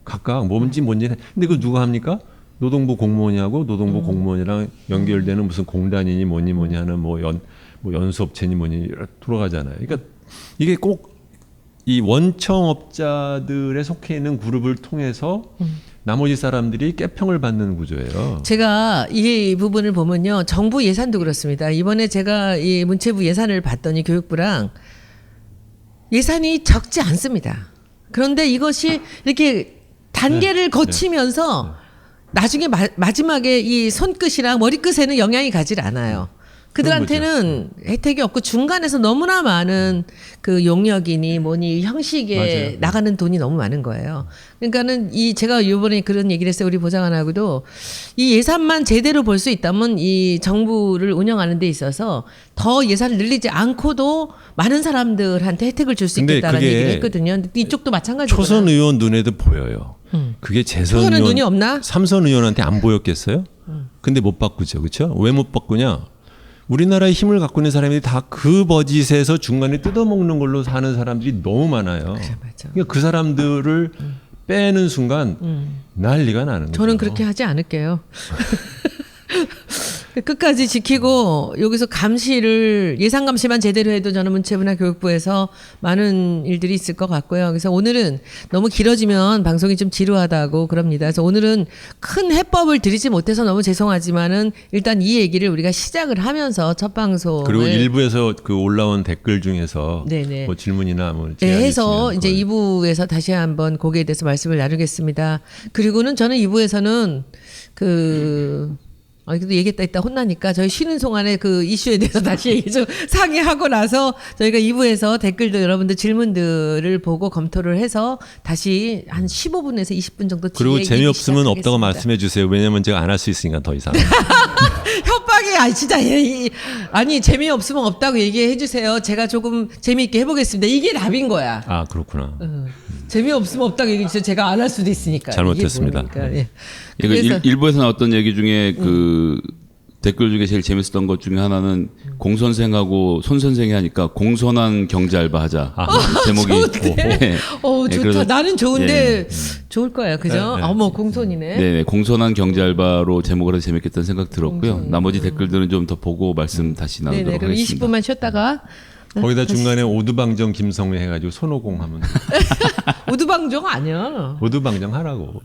각각 뭔지. 근데 그거 누가 합니까? 노동부 공무원이하고 노동부 공무원이랑 연결되는 무슨 공단이니 뭐니 하는 뭐 연수업체니 뭐니 돌아가잖아요. 그러니까 이게 꼭 이 원청업자들에 속해 있는 그룹을 통해서 나머지 사람들이 깨평을 받는 구조예요. 제가 이 부분을 보면요. 정부 예산도 그렇습니다. 이번에 제가 이 문체부 예산을 봤더니 교육부랑 예산이 적지 않습니다. 그런데 이것이 이렇게 단계를 거치면서 나중에 마지막에 이 손끝이랑 머리끝에는 영향이 가질 않아요. 그들한테는 혜택이 없고 중간에서 너무나 많은 그 용역이니 뭐니 형식에 맞아요. 나가는 돈이 너무 많은 거예요. 그러니까는 제가 이번에 그런 얘기를 했어요. 우리 보좌관하고도 이 예산만 제대로 볼 수 있다면 이 정부를 운영하는 데 있어서 더 예산을 늘리지 않고도 많은 사람들한테 혜택을 줄 수 근데 있겠다라는 그게 얘기를 했거든요. 근데 이쪽도 마찬가지고. 초선 의원 눈에도 보여요. 그게 재선 초선은 의원, 눈이 없나? 삼선 의원한테 안 보였겠어요? 근데 못 바꾸죠, 그렇죠? 왜 못 바꾸냐? 우리나라의 힘을 갖고 있는 사람들이 다 그 버짓에서 중간에 뜯어먹는 걸로 사는 사람들이 너무 많아요. 그래, 맞아. 그러니까 그 사람들을 빼는 순간 난리가 나는 거죠. 저는 그렇게 하지 않을게요. 끝까지 지키고 여기서 감시를 예산 감시만 제대로 해도 저는 문체부나 교육부에서 많은 일들이 있을 것 같고요. 그래서 오늘은 너무 길어지면 방송이 좀 지루하다고 그럽니다. 그래서 오늘은 큰 해법을 드리지 못해서 너무 죄송하지만은 일단 이 얘기를 우리가 시작을 하면서 첫 방송을 그리고 일부에서 그 올라온 댓글 중에서 네네. 뭐 질문이나 뭐 네, 해서 제안이 이제 있으면 2부에서 다시 한번 거기에 대해서 말씀을 나누겠습니다. 그리고는 저는 2부에서는 그래도 얘기했다 이따 혼나니까 저희 쉬는 동안에 그 이슈에 대해서 다시 얘기 좀 상의하고 나서 저희가 2부에서 댓글도 여러분들 질문들을 보고 검토를 해서 다시 한 15분에서 20분 정도 뒤에 그리고 얘기 재미없으면 시작하겠습니다. 없다고 말씀해 주세요. 왜냐면 제가 안 할 수 있으니까 더 이상. 협박이 진짜 아니 재미없으면 없다고 얘기해 주세요. 제가 조금 재미있게 해보겠습니다. 이게 답인 거야. 아 그렇구나. 재미없으면 없다고 얘기해 주세요. 제가 안 할 수도 있으니까. 잘못했습니다. 이게 모르니까. 예. 이거 그래서 일부에서 나왔던 얘기 중에 그 댓글 중에 제일 재밌었던 것 중에 하나는 공 선생하고 손 선생이 하니까 공손한 경제 알바 하자. 제목이 좋은데? 네. 좋다. 그래서- 나는 좋은데 예. 좋을 거야. 그죠? 네. 어머 공손이네. 네, 공손한 경제 알바로 제목을 해서 재밌겠다는 생각 들었고요. 나머지 댓글들은 좀 더 보고 말씀 다시 네네. 나누도록 그럼 하겠습니다. 20분만 쉬었다가 거기다 중간에 오두방정 김성회 해가지고 손오공 하면 오두방정 아니야. 오두방정 하라고.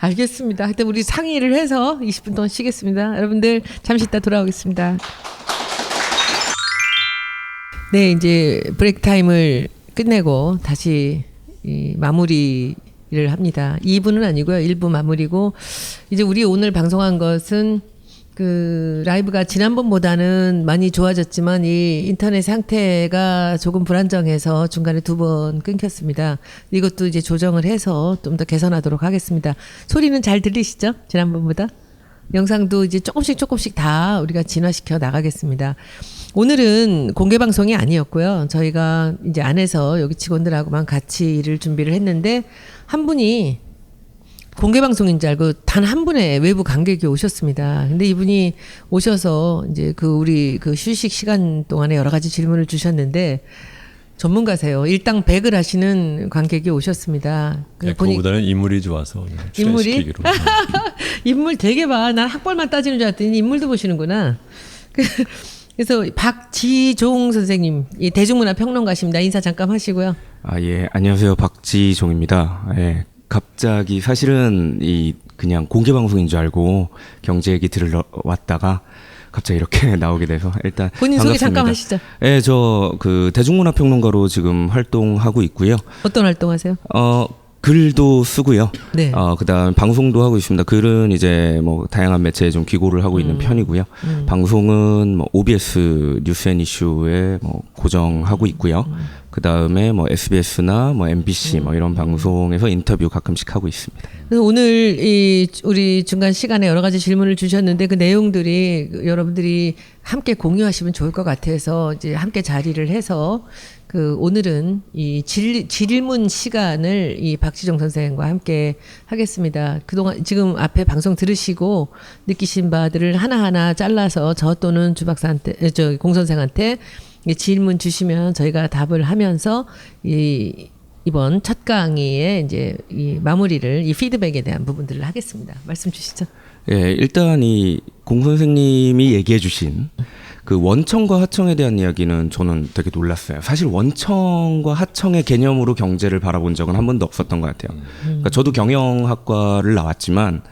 알겠습니다. 하여튼 우리 상의를 해서 20분 동안 쉬겠습니다. 여러분들 잠시 있다 돌아오겠습니다. 네, 이제 브레이크 타임을 끝내고 다시 이 마무리를 마무리를 합니다. 2부는 아니고요. 1부 마무리고 이제 우리 오늘 방송한 것은 그 라이브가 지난번보다는 많이 좋아졌지만 이 인터넷 상태가 조금 불안정해서 중간에 2번 끊겼습니다. 이것도 이제 조정을 해서 좀 더 개선하도록 하겠습니다. 소리는 잘 들리시죠? 지난번보다? 영상도 이제 조금씩 다 우리가 진화시켜 나가겠습니다. 오늘은 공개 방송이 아니었고요. 저희가 이제 안에서 여기 직원들하고만 같이 일을 준비를 했는데 한 분이 공개 방송인 줄 알고 단 한 분의 외부 관객이 오셨습니다. 근데 이분이 오셔서 이제 우리 휴식 시간 동안에 여러 가지 질문을 주셨는데 전문가세요. 일당 100을 하시는 관객이 오셨습니다. 그거보다는 인물이 좋아서 인물이? 출연시키기로. 인물 되게 봐. 난 학벌만 따지는 줄 알았더니 인물도 보시는구나. 그래서 박지종 선생님, 이 대중문화 평론가십니다. 인사 잠깐 하시고요. 예, 안녕하세요. 박지종입니다. 예, 갑자기 사실은 그냥 공개 방송인 줄 알고 경제 얘기 들으러 왔다가 갑자기 이렇게 나오게 돼서 일단 본인 반갑습니다. 소개 잠깐 하시죠. 예, 저 대중문화 평론가로 지금 활동하고 있고요. 어떤 활동하세요? 글도 쓰고요. 네. 그다음 방송도 하고 있습니다. 글은 이제 뭐 다양한 매체에 좀 기고를 하고 있는 편이고요. 방송은 뭐 OBS 뉴스앤이슈에 뭐 고정하고 있고요. 그다음에 뭐 SBS나 뭐 MBC 뭐 이런 방송에서 인터뷰 가끔씩 하고 있습니다. 그래서 오늘 우리 중간 시간에 여러 가지 질문을 주셨는데 그 내용들이 여러분들이 함께 공유하시면 좋을 것 같아서 이제 함께 자리를 해서 오늘은 이 질문 시간을 이 박지종 선생과 함께 하겠습니다. 그동안 지금 앞에 방송 들으시고 느끼신 바들을 하나하나 잘라서 저 또는 주 박사한테, 공 선생한테 질문 주시면 저희가 답을 하면서 이번 첫 강의에 이제 이 마무리를 이 피드백에 대한 부분들을 하겠습니다. 말씀 주시죠. 예, 일단 공 선생님이 얘기해 주신 그 원청과 하청에 대한 이야기는 저는 되게 놀랐어요. 사실 원청과 하청의 개념으로 경제를 바라본 적은 한 번도 없었던 것 같아요. 그러니까 저도 경영학과를 나왔지만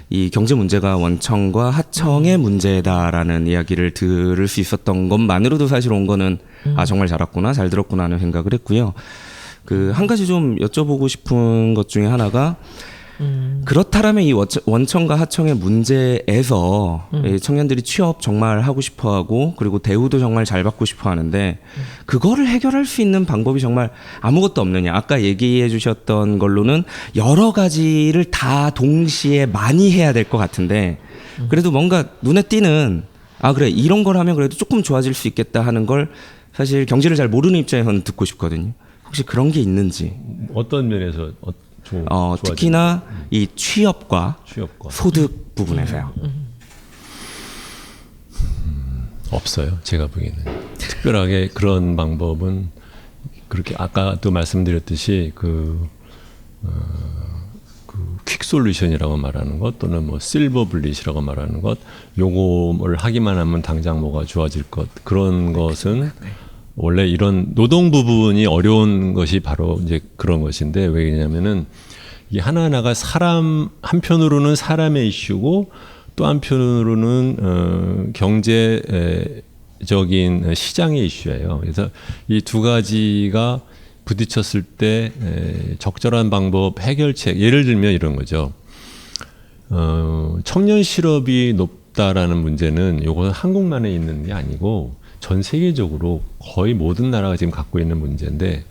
이 경제 문제가 원청과 하청의 문제다라는 이야기를 들을 수 있었던 것만으로도 사실 온 거는 정말 잘 왔구나, 잘 들었구나 하는 생각을 했고요. 한 가지 좀 여쭤보고 싶은 것 중에 하나가 그렇다라면 이 원청과 하청의 문제에서 이 청년들이 취업 정말 하고 싶어하고 그리고 대우도 정말 잘 받고 싶어하는데 그거를 해결할 수 있는 방법이 정말 아무것도 없느냐. 아까 얘기해 주셨던 걸로는 여러 가지를 다 동시에 많이 해야 될 것 같은데 그래도 뭔가 눈에 띄는 그래 이런 걸 하면 그래도 조금 좋아질 수 있겠다 하는 걸 사실 경제를 잘 모르는 입장에서는 듣고 싶거든요. 혹시 그런 게 있는지. 어떤 면에서 특히나 이 취업과 소득 부분에서요. 없어요. 제가 보기에는 특별하게 그런 방법은 그렇게 아까도 말씀드렸듯이 퀵 솔루션이라고 말하는 것 또는 뭐 실버 블릿이라고 말하는 것 요거를 하기만 하면 당장 뭐가 좋아질 것 그런 것은 원래 이런 노동 부분이 어려운 것이 바로 이제 그런 것인데 왜냐면은 이게 하나하나가 한편으로는 사람의 이슈고 또 한편으로는 경제적인 시장의 이슈예요. 그래서 이 두 가지가 부딪혔을 때 적절한 방법, 해결책 예를 들면 이런 거죠. 청년 실업이 높다라는 문제는 요것은 한국만에 있는 게 아니고 전 세계적으로 거의 모든 나라가 지금 갖고 있는 문제인데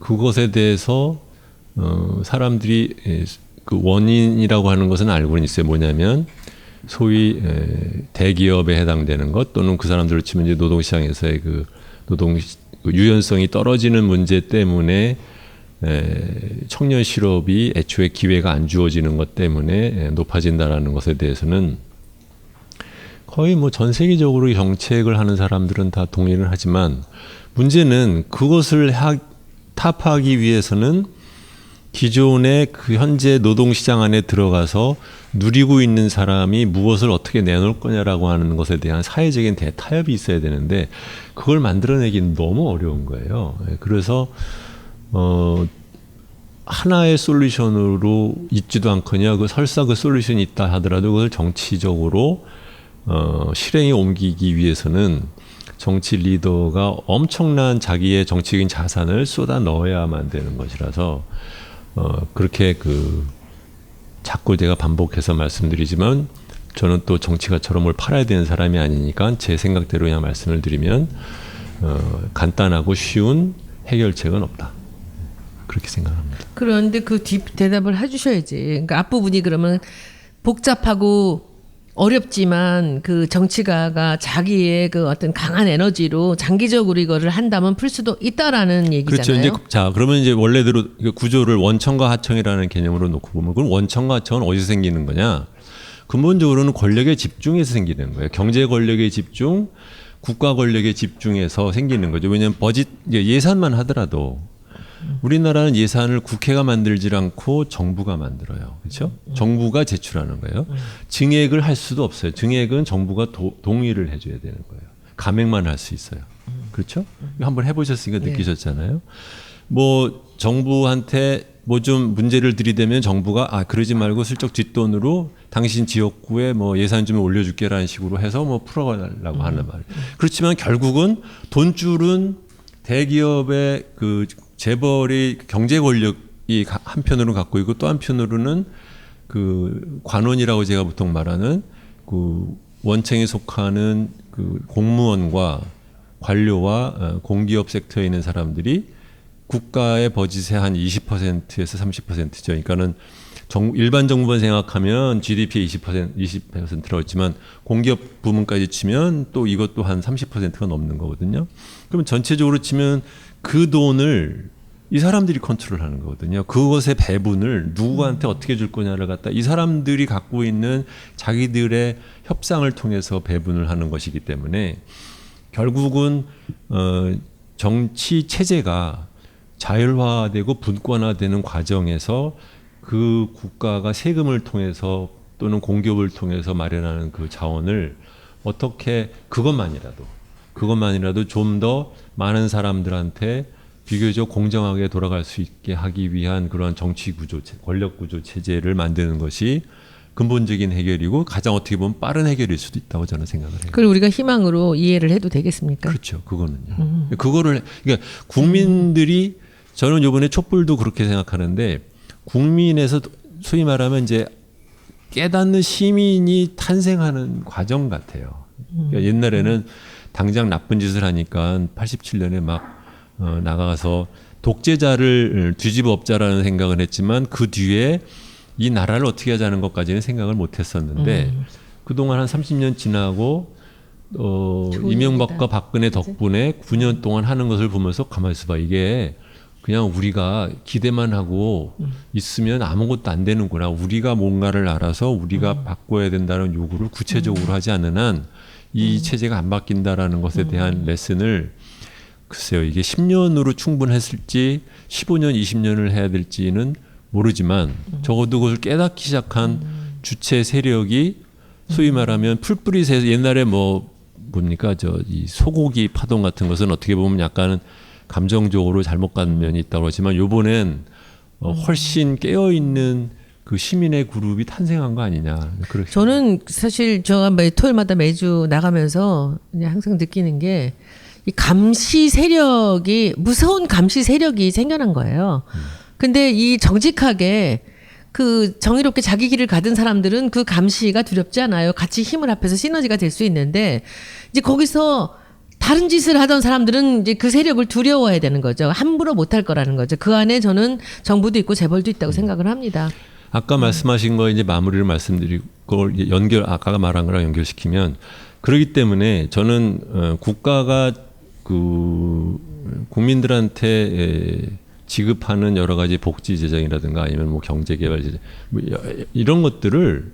그것에 대해서 사람들이 그 원인이라고 하는 것은 알고는 있어요. 뭐냐면 소위 대기업에 해당되는 것 또는 그 사람들을 치면 이제 노동시장에서의 노동 유연성이 떨어지는 문제 때문에 청년 실업이 애초에 기회가 안 주어지는 것 때문에 높아진다라는 것에 대해서는 거의 뭐 전 세계적으로 정책을 하는 사람들은 다 동의를 하지만 문제는 그것을 타파하기 위해서는 기존의 그 현재 노동시장 안에 들어가서 누리고 있는 사람이 무엇을 어떻게 내놓을 거냐라고 하는 것에 대한 사회적인 대타협이 있어야 되는데 그걸 만들어내기는 너무 어려운 거예요. 그래서 하나의 솔루션으로 있지도 않거냐 설사 그 솔루션이 있다 하더라도 그걸 정치적으로 실행에 옮기기 위해서는 정치 리더가 엄청난 자기의 정치적인 자산을 쏟아 넣어야만 되는 것이라서 그렇게 자꾸 제가 반복해서 말씀드리지만 저는 또 정치가처럼 뭘 팔아야 되는 사람이 아니니까 제 생각대로 그냥 말씀을 드리면 간단하고 쉬운 해결책은 없다. 그렇게 생각합니다. 그런데 그 뒷 대답을 해주셔야지. 그러니까 앞부분이 그러면 복잡하고 어렵지만 그 정치가가 자기의 그 어떤 강한 에너지로 장기적으로 이거를 한다면 풀 수도 있다라는 얘기잖아요. 그렇죠. 이제 그러면 이제 원래대로 구조를 원청과 하청이라는 개념으로 놓고 보면 그럼 원청과 하청은 어디서 생기는 거냐? 근본적으로는 권력의 집중에서 생기는 거예요. 경제 권력의 집중, 국가 권력의 집중에서 생기는 거죠. 왜냐하면 예산만 하더라도 우리나라는 예산을 국회가 만들지 않고 정부가 만들어요. 그렇죠? 정부가 제출하는 거예요. 증액을 할 수도 없어요. 증액은 정부가 동의를 해줘야 되는 거예요. 감액만 할 수 있어요. 그렇죠? 이거 한번 해보셨으니까 느끼셨잖아요. 뭐 정부한테 뭐 좀 문제를 들이대면 정부가 그러지 말고 슬쩍 뒷돈으로 당신 지역구에 뭐 예산 좀 올려줄게라는 식으로 해서 뭐 풀어가려고 하는 말이에요. 그렇지만 결국은 돈줄은 대기업의 그 재벌이 경제 권력이 한편으로는 갖고 있고 또 한편으로는 그 관원이라고 제가 보통 말하는 그 원청에 속하는 그 공무원과 관료와 공기업 섹터에 있는 사람들이 국가의 버짓의 한 20%에서 30%죠. 그러니까는 일반 정부만 생각하면 GDP의 20%라고 했지만 공기업 부문까지 치면 또 이것도 한 30%가 넘는 거거든요. 그러면 전체적으로 치면 그 돈을 이 사람들이 컨트롤하는 거거든요. 그것의 배분을 누구한테 어떻게 줄 거냐를 갖다 이 사람들이 갖고 있는 자기들의 협상을 통해서 배분을 하는 것이기 때문에 결국은 정치 체제가 자율화되고 분권화되는 과정에서 그 국가가 세금을 통해서 또는 공기업을 통해서 마련하는 그 자원을 어떻게 그것만이라도 좀 더 많은 사람들한테 비교적 공정하게 돌아갈 수 있게 하기 위한 그러한 정치 구조, 권력 구조 체제를 만드는 것이 근본적인 해결이고 가장 어떻게 보면 빠른 해결일 수도 있다고 저는 생각을 해요. 그걸 우리가 희망으로 이해를 해도 되겠습니까? 그렇죠. 그거는요. 그러니까 국민들이 저는 이번에 촛불도 그렇게 생각하는데 국민에서 소위 말하면 이제 깨닫는 시민이 탄생하는 과정 같아요. 그러니까 옛날에는 당장 나쁜 짓을 하니까 87년에 막 나가서 독재자를 뒤집어 엎자라는 생각을 했지만 그 뒤에 이 나라를 어떻게 하자는 것까지는 생각을 못 했었는데 그동안 한 30년 지나고 이명박과 박근혜 덕분에 9년 동안 하는 것을 보면서 가만히 있어봐. 이게 그냥 우리가 기대만 하고 있으면 아무것도 안 되는구나. 우리가 뭔가를 알아서 우리가 바꿔야 된다는 요구를 구체적으로 하지 않는 한 이 체제가 안 바뀐다라는 것에 대한 레슨을 글쎄요. 이게 10년으로 충분했을지 15년, 20년을 해야 될지는 모르지만 적어도 그걸 깨닫기 시작한 주체 세력이 소위 말하면 풀뿌리 새 옛날에 뭡니까 이 소고기 파동 같은 것은 어떻게 보면 약간은 감정적으로 잘못 간 면이 있다고 하지만 요번엔 훨씬 깨어 있는 그 시민의 그룹이 탄생한 거 아니냐. 저는 사실 제가 토요일마다 매주 나가면서 그냥 항상 느끼는 게 이 감시 세력이 무서운 감시 세력이 생겨난 거예요. 근데 이 정직하게 그 정의롭게 자기 길을 가든 사람들은 그 감시가 두렵지 않아요. 같이 힘을 합해서 시너지가 될 수 있는데 이제 거기서 다른 짓을 하던 사람들은 이제 그 세력을 두려워해야 되는 거죠. 함부로 못할 거라는 거죠. 그 안에 저는 정부도 있고 재벌도 있다고 생각을 합니다. 아까 말씀하신 거 이제 마무리를 말씀드리고 그걸 아까 말한 거랑 연결시키면 그렇기 때문에 저는 국가가 그 국민들한테 지급하는 여러 가지 복지 재정이라든가 아니면 뭐 경제 개발 재정 이런 것들을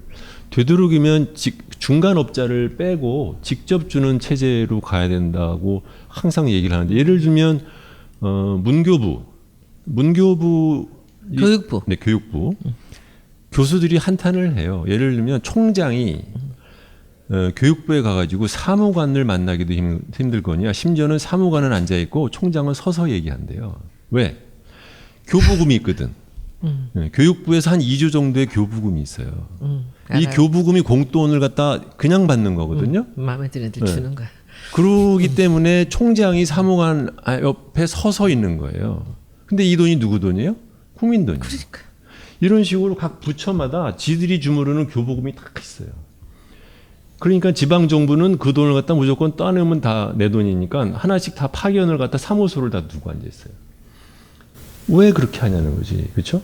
되도록이면 중간업자를 빼고 직접 주는 체제로 가야 된다고 항상 얘기를 하는데 예를 들면 문교부 교육부 네, 교육부 교수들이 한탄을 해요. 예를 들면 총장이 교육부에 가가지고 사무관을 만나기도 힘들거니와 심지어는 사무관은 앉아있고 총장은 서서 얘기한대요. 왜? 교부금이 있거든. 네, 교육부에서 한 2조 정도의 교부금이 있어요. 이 교부금이 공돈을 갖다 그냥 받는 거거든요. 마음에 드는 데 주는 거야. 그러기 때문에 총장이 사무관 옆에 서서 있는 거예요. 근데 이 돈이 누구 돈이에요? 국민 돈이에요. 그러니까. 이런 식으로 각 부처마다 지들이 주무르는 교부금이 다 있어요. 그러니까 지방 정부는 그 돈을 갖다 무조건 따내면 다 내 돈이니까 하나씩 다 파견을 갖다 사무소를 다 두고 앉아 있어요. 왜 그렇게 하냐는 거지, 그렇죠?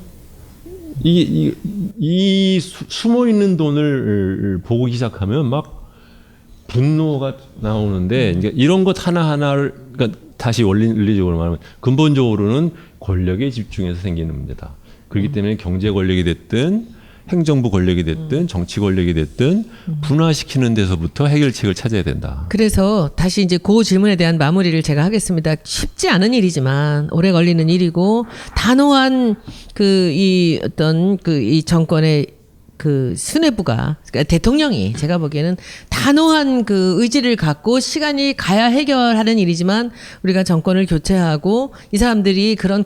이 숨어 있는 돈을 보기 시작하면 막 분노가 나오는데 이제 이런 것 하나 하나를 그러니까 다시 원리적으로 말하면 근본적으로는 권력에 집중해서 생기는 문제다. 그렇기 때문에 경제 권력이 됐든 행정부 권력이 됐든 정치 권력이 됐든 분화시키는 데서부터 해결책을 찾아야 된다. 그래서 다시 이제 그 질문에 대한 마무리를 제가 하겠습니다. 쉽지 않은 일이지만 오래 걸리는 일이고 단호한 이 어떤 이 정권의 그 수뇌부가 그러니까 대통령이 제가 보기에는 단호한 그 의지를 갖고 시간이 가야 해결하는 일이지만 우리가 정권을 교체하고 이 사람들이 그런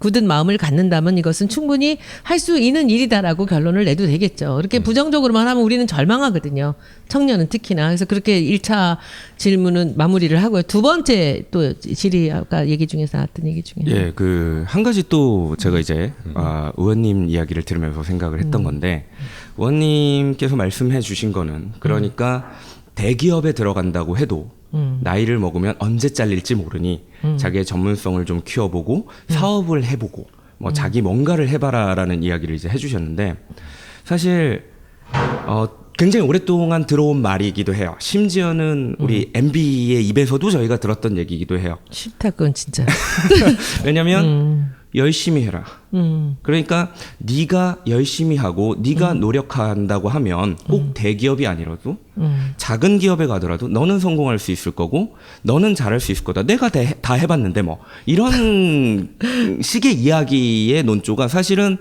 굳은 마음을 갖는다면 이것은 충분히 할 수 있는 일이다라고 결론을 내도 되겠죠. 그렇게 부정적으로만 하면 우리는 절망하거든요. 청년은 특히나. 그래서 그렇게 1차 질문은 마무리를 하고요. 두 번째 또 질의 아까 얘기 중에서 나왔던 얘기 중에. 예, 그 한 가지 또 제가 이제 의원님 이야기를 들으면서 생각을 했던 건데 의원님께서 말씀해 주신 거는 그러니까 대기업에 들어간다고 해도 나이를 먹으면 언제 잘릴지 모르니 자기의 전문성을 좀 키워보고 사업을 해보고 뭐 자기 뭔가를 해봐라라는 이야기를 이제 해주셨는데 사실 굉장히 오랫동안 들어온 말이기도 해요. 심지어는 우리 MB의 입에서도 저희가 들었던 얘기이기도 해요. 싫다 그건 진짜. 왜냐하면 열심히 해라. 그러니까 네가 열심히 하고 네가 노력한다고 하면 꼭 대기업이 아니라도 작은 기업에 가더라도 너는 성공할 수 있을 거고 너는 잘할 수 있을 거다. 내가 다 해봤는데 뭐 이런 식의 이야기의 논조가 사실은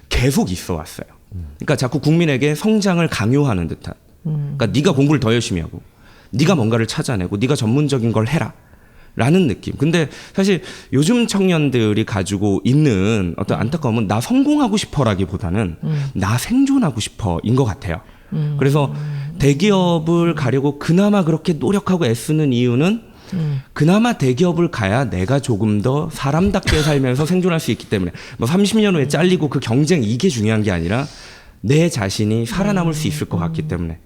계속 있어 왔어요. 그러니까 자꾸 국민에게 성장을 강요하는 듯한. 그러니까 네가 공부를 더 열심히 하고 네가 뭔가를 찾아내고 네가 전문적인 걸 해라. 라는 느낌. 근데 사실 요즘 청년들이 가지고 있는 어떤 안타까움은 나 성공하고 싶어라기보다는 나 생존하고 싶어인 것 같아요. 그래서 대기업을 가려고 그나마 그렇게 노력하고 애쓰는 이유는 그나마 대기업을 가야 내가 조금 더 사람답게 살면서 생존할 수 있기 때문에 뭐 30년 후에 잘리고 그 경쟁 이게 중요한 게 아니라 내 자신이 살아남을 수 있을 것 같기 때문에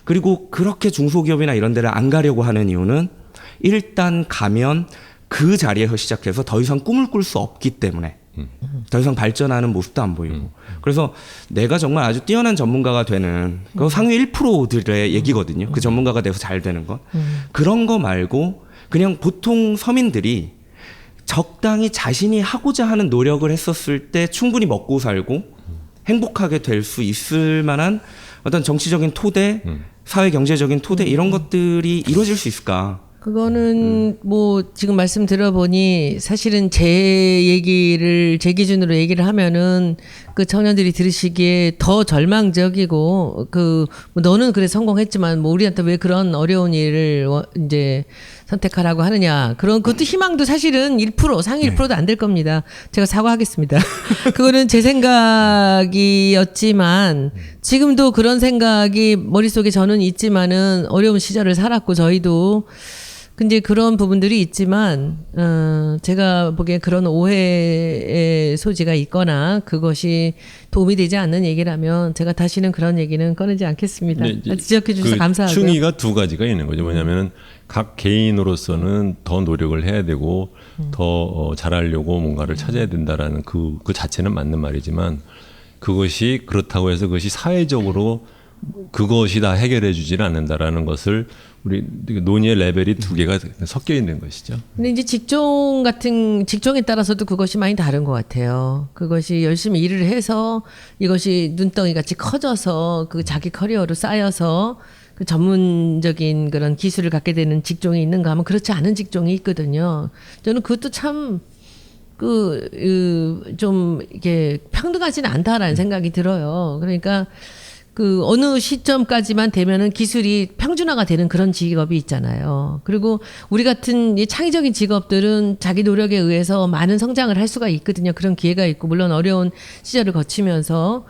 그리고 그렇게 중소기업이나 이런 데를 안 가려고 하는 이유는 일단 가면 그 자리에서 시작해서 더 이상 꿈을 꿀 수 없기 때문에 더 이상 발전하는 모습도 안 보이고 그래서 내가 정말 아주 뛰어난 전문가가 되는 그 상위 1%들의 얘기거든요. 그 전문가가 돼서 잘 되는 것 그런 거 말고 그냥 보통 서민들이 적당히 자신이 하고자 하는 노력을 했었을 때 충분히 먹고 살고 행복하게 될 수 있을 만한 어떤 정치적인 토대, 사회 경제적인 토대 이런 것들이 이루어질 수 있을까? 그거는 뭐 지금 말씀 들어보니 사실은 제 기준으로 얘기를 하면은 그 청년들이 들으시기에 더 절망적이고 뭐 너는 그래 성공했지만 뭐 우리한테 왜 그런 어려운 일을 이제 선택하라고 하느냐. 그것도 희망도 사실은 1% 상위 1%도 안 될 겁니다. 제가 사과하겠습니다. 그거는 제 생각이었지만 지금도 그런 생각이 머릿속에 저는 있지만은 어려운 시절을 살았고 저희도 근데 그런 부분들이 있지만 제가 보기에 그런 오해의 소지가 있거나 그것이 도움이 되지 않는 얘기라면 제가 다시는 그런 얘기는 꺼내지 않겠습니다. 지적해 주셔서 감사하고요. 충의가 두 가지가 있는 거죠. 뭐냐면은 각 개인으로서는 더 노력을 해야 되고 더 잘하려고 뭔가를 찾아야 된다라는 그 자체는 맞는 말이지만 그것이 그렇다고 해서 그것이 사회적으로 그것이 다 해결해 주지는 않는다라는 것을 우리 논의의 레벨이 두 개가 섞여 있는 것이죠. 근데 이제 직종에 따라서도 그것이 많이 다른 것 같아요. 그것이 열심히 일을 해서 이것이 눈덩이 같이 커져서 그 자기 커리어로 쌓여서 그 전문적인 그런 기술을 갖게 되는 직종이 있는가 하면 그렇지 않은 직종이 있거든요. 저는 그것도 참 좀 이게 평등하지는 않다라는 생각이 들어요. 그러니까 그 어느 시점까지만 되면은 기술이 평준화가 되는 그런 직업이 있잖아요. 그리고 우리 같은 이 창의적인 직업들은 자기 노력에 의해서 많은 성장을 할 수가 있거든요. 그런 기회가 있고 물론 어려운 시절을 거치면서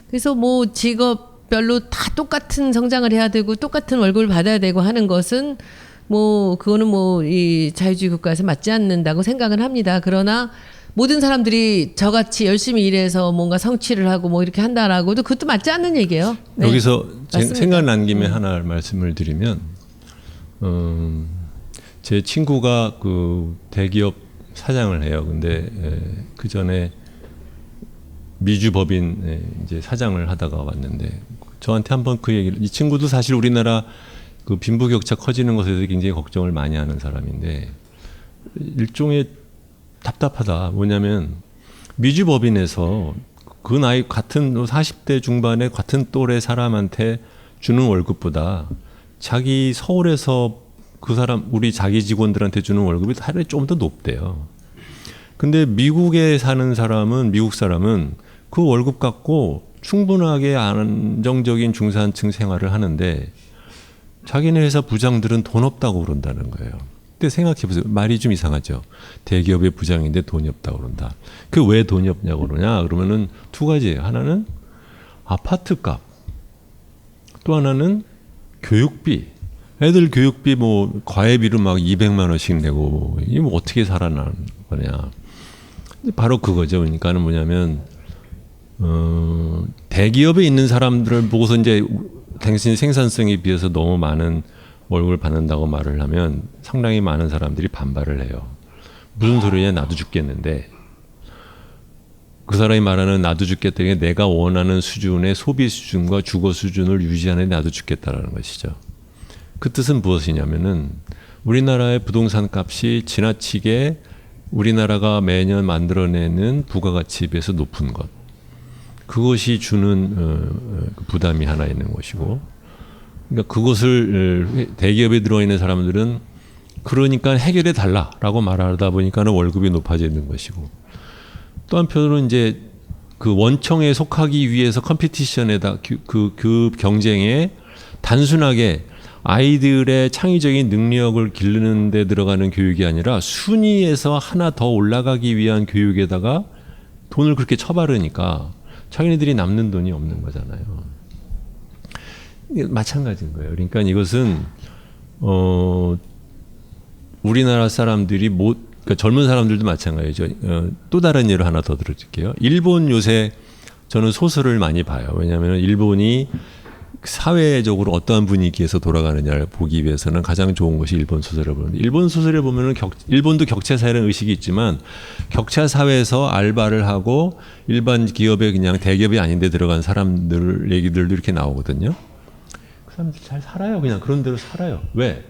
그래서 뭐 직업별로 다 똑같은 성장을 해야 되고 똑같은 월급을 받아야 되고 하는 것은 뭐 그거는 뭐 이 자유주의 국가에서 맞지 않는다고 생각은 합니다. 그러나 모든 사람들이 저같이 열심히 일해서 뭔가 성취를 하고 뭐 이렇게 한다라고도 그것도 맞지 않는 얘기예요. 네. 여기서 맞습니다. 생각난 김에 하나 말씀을 드리면 제 친구가 그 대기업 사장을 해요. 근데 그 전에 미주 법인 이제 사장을 하다가 왔는데 저한테 한번 그 얘기를 이 친구도 사실 우리나라 그 빈부격차 커지는 것에 대해서 굉장히 걱정을 많이 하는 사람인데 일종의 답답하다. 뭐냐면 미주 법인에서 그 나이 같은 40대 중반의 같은 또래 사람한테 주는 월급보다 자기 서울에서 그 사람 우리 자기 직원들한테 주는 월급이 하루에 좀 더 높대요. 근데 미국에 사는 사람은 미국 사람은 그 월급 갖고 충분하게 안정적인 중산층 생활을 하는데 자기네 회사 부장들은 돈 없다고 그런다는 거예요. 근데 생각해 보세요. 말이 좀 이상하죠. 대기업의 부장인데 돈이 없다고 그런다. 그 왜 돈이 없냐고 그러냐? 그러면은 두 가지예요. 하나는 아파트값, 또 하나는 교육비. 애들 교육비 뭐 과외비로 막 200만 원씩 내고 이게 뭐 어떻게 살아나는 거냐? 바로 그거죠. 그러니까는 뭐냐면 대기업에 있는 사람들을 보고서 이제 당신 생산성에 비해서 너무 많은 월급을 받는다고 말을 하면 상당히 많은 사람들이 반발을 해요. 무슨 소리냐? 나도 죽겠는데 그 사람이 말하는 나도 죽겠다는 게 내가 원하는 수준의 소비 수준과 주거 수준을 유지하는 데 나도 죽겠다라는 것이죠. 그 뜻은 무엇이냐면은 우리나라의 부동산 값이 지나치게 우리나라가 매년 만들어내는 부가가치에 비해서 높은 것. 그것이 주는 부담이 하나 있는 것이고, 그러니까 그것을 대기업에 들어있는 사람들은 그러니까 해결해 달라라고 말하다 보니까는 월급이 높아지는 것이고, 또 한편으로는 이제 그 원청에 속하기 위해서 컴피티션에다 그 경쟁에 단순하게 아이들의 창의적인 능력을 기르는 데 들어가는 교육이 아니라 순위에서 하나 더 올라가기 위한 교육에다가 돈을 그렇게 쳐바르니까 자기네들이 남는 돈이 없는 거잖아요. 마찬가지인 거예요. 그러니까 이것은 우리나라 사람들이 그러니까 젊은 사람들도 마찬가지죠. 또 다른 예를 하나 더 들어줄게요. 일본 요새 저는 소설을 많이 봐요. 왜냐하면 일본이 사회적으로 어떠한 분위기에서 돌아가느냐를 보기 위해서는 가장 좋은 것이 일본 소설을 보는데, 일본 소설에 보면은 일본도 격차 사회라는 의식이 있지만 격차 사회에서 알바를 하고 일반 기업에 그냥 대기업이 아닌데 들어간 사람들 얘기들도 이렇게 나오거든요. 그 사람들 잘 살아요. 그냥 그런 대로 살아요. 왜?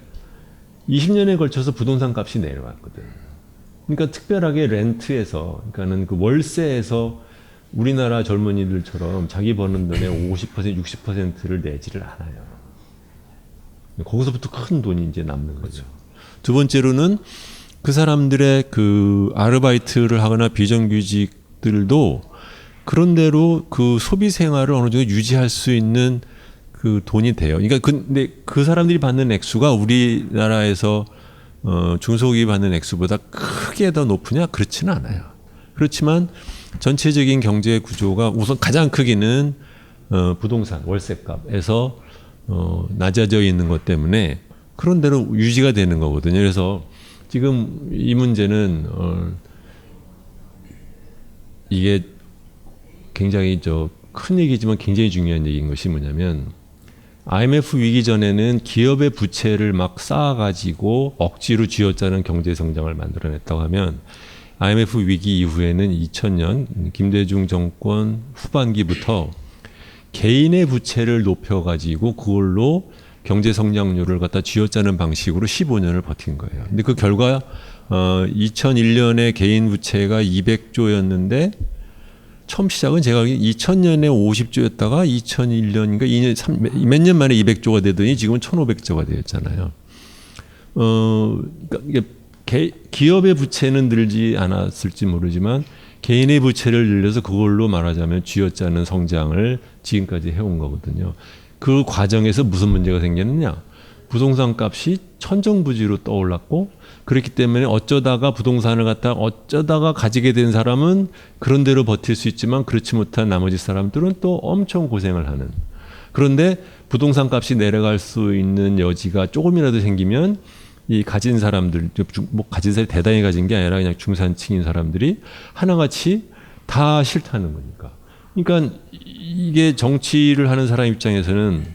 20년에 걸쳐서 부동산 값이 내려왔거든. 그러니까 특별하게 렌트에서, 그러니까는 그 월세에서 우리나라 젊은이들처럼 자기 버는 돈의 50%, 60%를 내지를 않아요. 거기서부터 큰 돈이 이제 남는 거죠. 두 번째로는 그 사람들의 그 아르바이트를 하거나 비정규직들도 그런대로 그 소비 생활을 어느 정도 유지할 수 있는 그 돈이 돼요. 그러니까 근데 그 사람들이 받는 액수가 우리나라에서 중소기업이 받는 액수보다 크게 더 높으냐? 그렇지는 않아요. 그렇지만 전체적인 경제 구조가 우선 가장 크기는 부동산 월세값에서 낮아져 있는 것 때문에 그런 대로 유지가 되는 거거든요. 그래서 지금 이 문제는 이게 굉장히 큰 얘기지만 굉장히 중요한 얘기인 것이 뭐냐면, IMF 위기 전에는 기업의 부채를 막 쌓아가지고 억지로 쥐어짜는 경제 성장을 만들어냈다고 하면, IMF 위기 이후에는 2000년 김대중 정권 후반기부터 개인의 부채를 높여가지고 그걸로 경제 성장률을 갖다 쥐어짜는 방식으로 15년을 버틴 거예요. 근데 그 결과 2001년에 개인 부채가 200조였는데 처음 시작은 제가 2000년에 50조였다가 2001년인가 2년 몇 년 만에 200조가 되더니 지금은 1500조가 되었잖아요. 그러니까 이게 기업의 부채는 늘지 않았을지 모르지만 개인의 부채를 늘려서 그걸로 말하자면 쥐어짜는 성장을 지금까지 해온 거거든요. 그 과정에서 무슨 문제가 생겼느냐? 부동산 값이 천정부지로 떠올랐고, 그렇기 때문에 어쩌다가 부동산을 어쩌다가 가지게 된 사람은 그런 대로 버틸 수 있지만 그렇지 못한 나머지 사람들은 또 엄청 고생을 하는. 그런데 부동산 값이 내려갈 수 있는 여지가 조금이라도 생기면 이 가진 사람들, 뭐 가진 사람이 대단히 가진 게 아니라 그냥 중산층인 사람들이 하나같이 다 싫다는 거니까. 그러니까 이게 정치를 하는 사람 입장에서는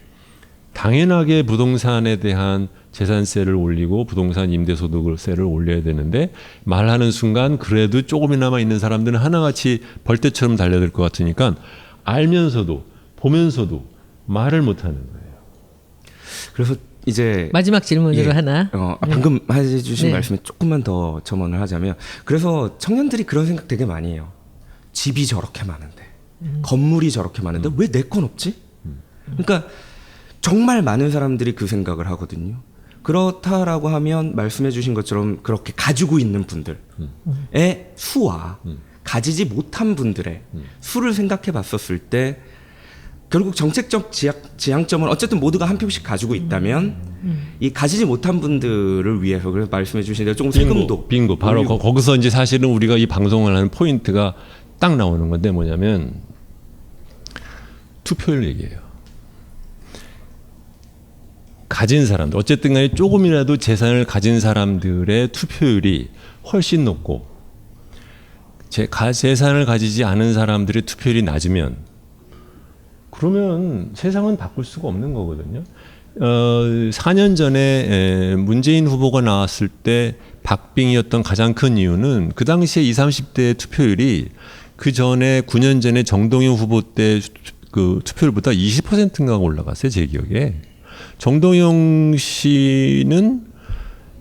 당연하게 부동산에 대한 재산세를 올리고 부동산 임대소득세를 올려야 되는데 말하는 순간 그래도 조금이나마 있는 사람들은 하나같이 벌떼처럼 달려들 것 같으니까 알면서도 보면서도 말을 못하는 거예요. 그래서 이제 마지막 질문으로 하나. 방금 해주신 네. 말씀에 조금만 더 첨언을 하자면, 그래서 청년들이 그런 생각 되게 많이 해요. 집이 저렇게 많은데, 건물이 저렇게 많은데 왜 내 건 없지? 그러니까 정말 많은 사람들이 그 생각을 하거든요. 그렇다라고 하면 말씀해주신 것처럼 그렇게 가지고 있는 분들의 수와 가지지 못한 분들의 수를 생각해봤었을 때, 결국 정책적 지향점은 어쨌든 모두가 한 표씩 가지고 있다면 이 가지지 못한 분들을 위해서, 그래서 말씀해주신 대로 조금 세금도 빙고 바로 거기서 이제 사실은 우리가 이 방송을 하는 포인트가 딱 나오는 건데 뭐냐면 투표율 얘기예요. 가진 사람들, 어쨌든 간에 조금이라도 재산을 가진 사람들의 투표율이 훨씬 높고 재산을 가지지 않은 사람들의 투표율이 낮으면 그러면 세상은 바꿀 수가 없는 거거든요. 4년 전에 문재인 후보가 나왔을 때 박빙이었던 가장 큰 이유는 그 당시에 20, 30대 투표율이 그 전에 9년 전에 정동영 후보 때 그 투표율보다 20%인가 올라갔어요, 제 기억에. 정동영 씨는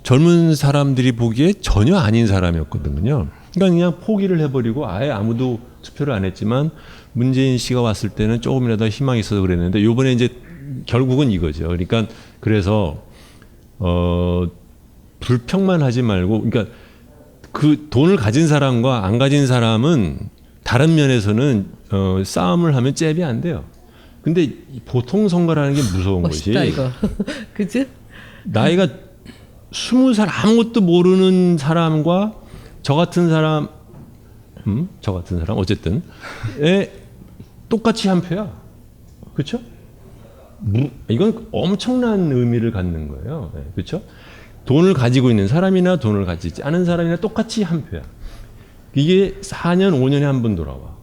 젊은 사람들이 보기에 전혀 아닌 사람이었거든요. 그러니까 그냥 포기를 해버리고 아예 아무도 투표를 안 했지만 문재인 씨가 왔을 때는 조금이라도 희망이 있어서 그랬는데 이번에 이제 결국은 이거죠. 그러니까 그래서 불평만 하지 말고, 그러니까 그 돈을 가진 사람과 안 가진 사람은 다른 면에서는 싸움을 하면 잽이 안 돼요. 근데 보통 선거라는 게 무서운 멋있다, 것이 이거. 그치? 나이가 20살 아무것도 모르는 사람과 저 같은 사람 어쨌든 똑같이 한 표야. 그렇죠? 이건 엄청난 의미를 갖는 거예요. 그렇죠? 돈을 가지고 있는 사람이나 돈을 가지지 않은 사람이나 똑같이 한 표야. 이게 4년, 5년에 한 번 돌아와.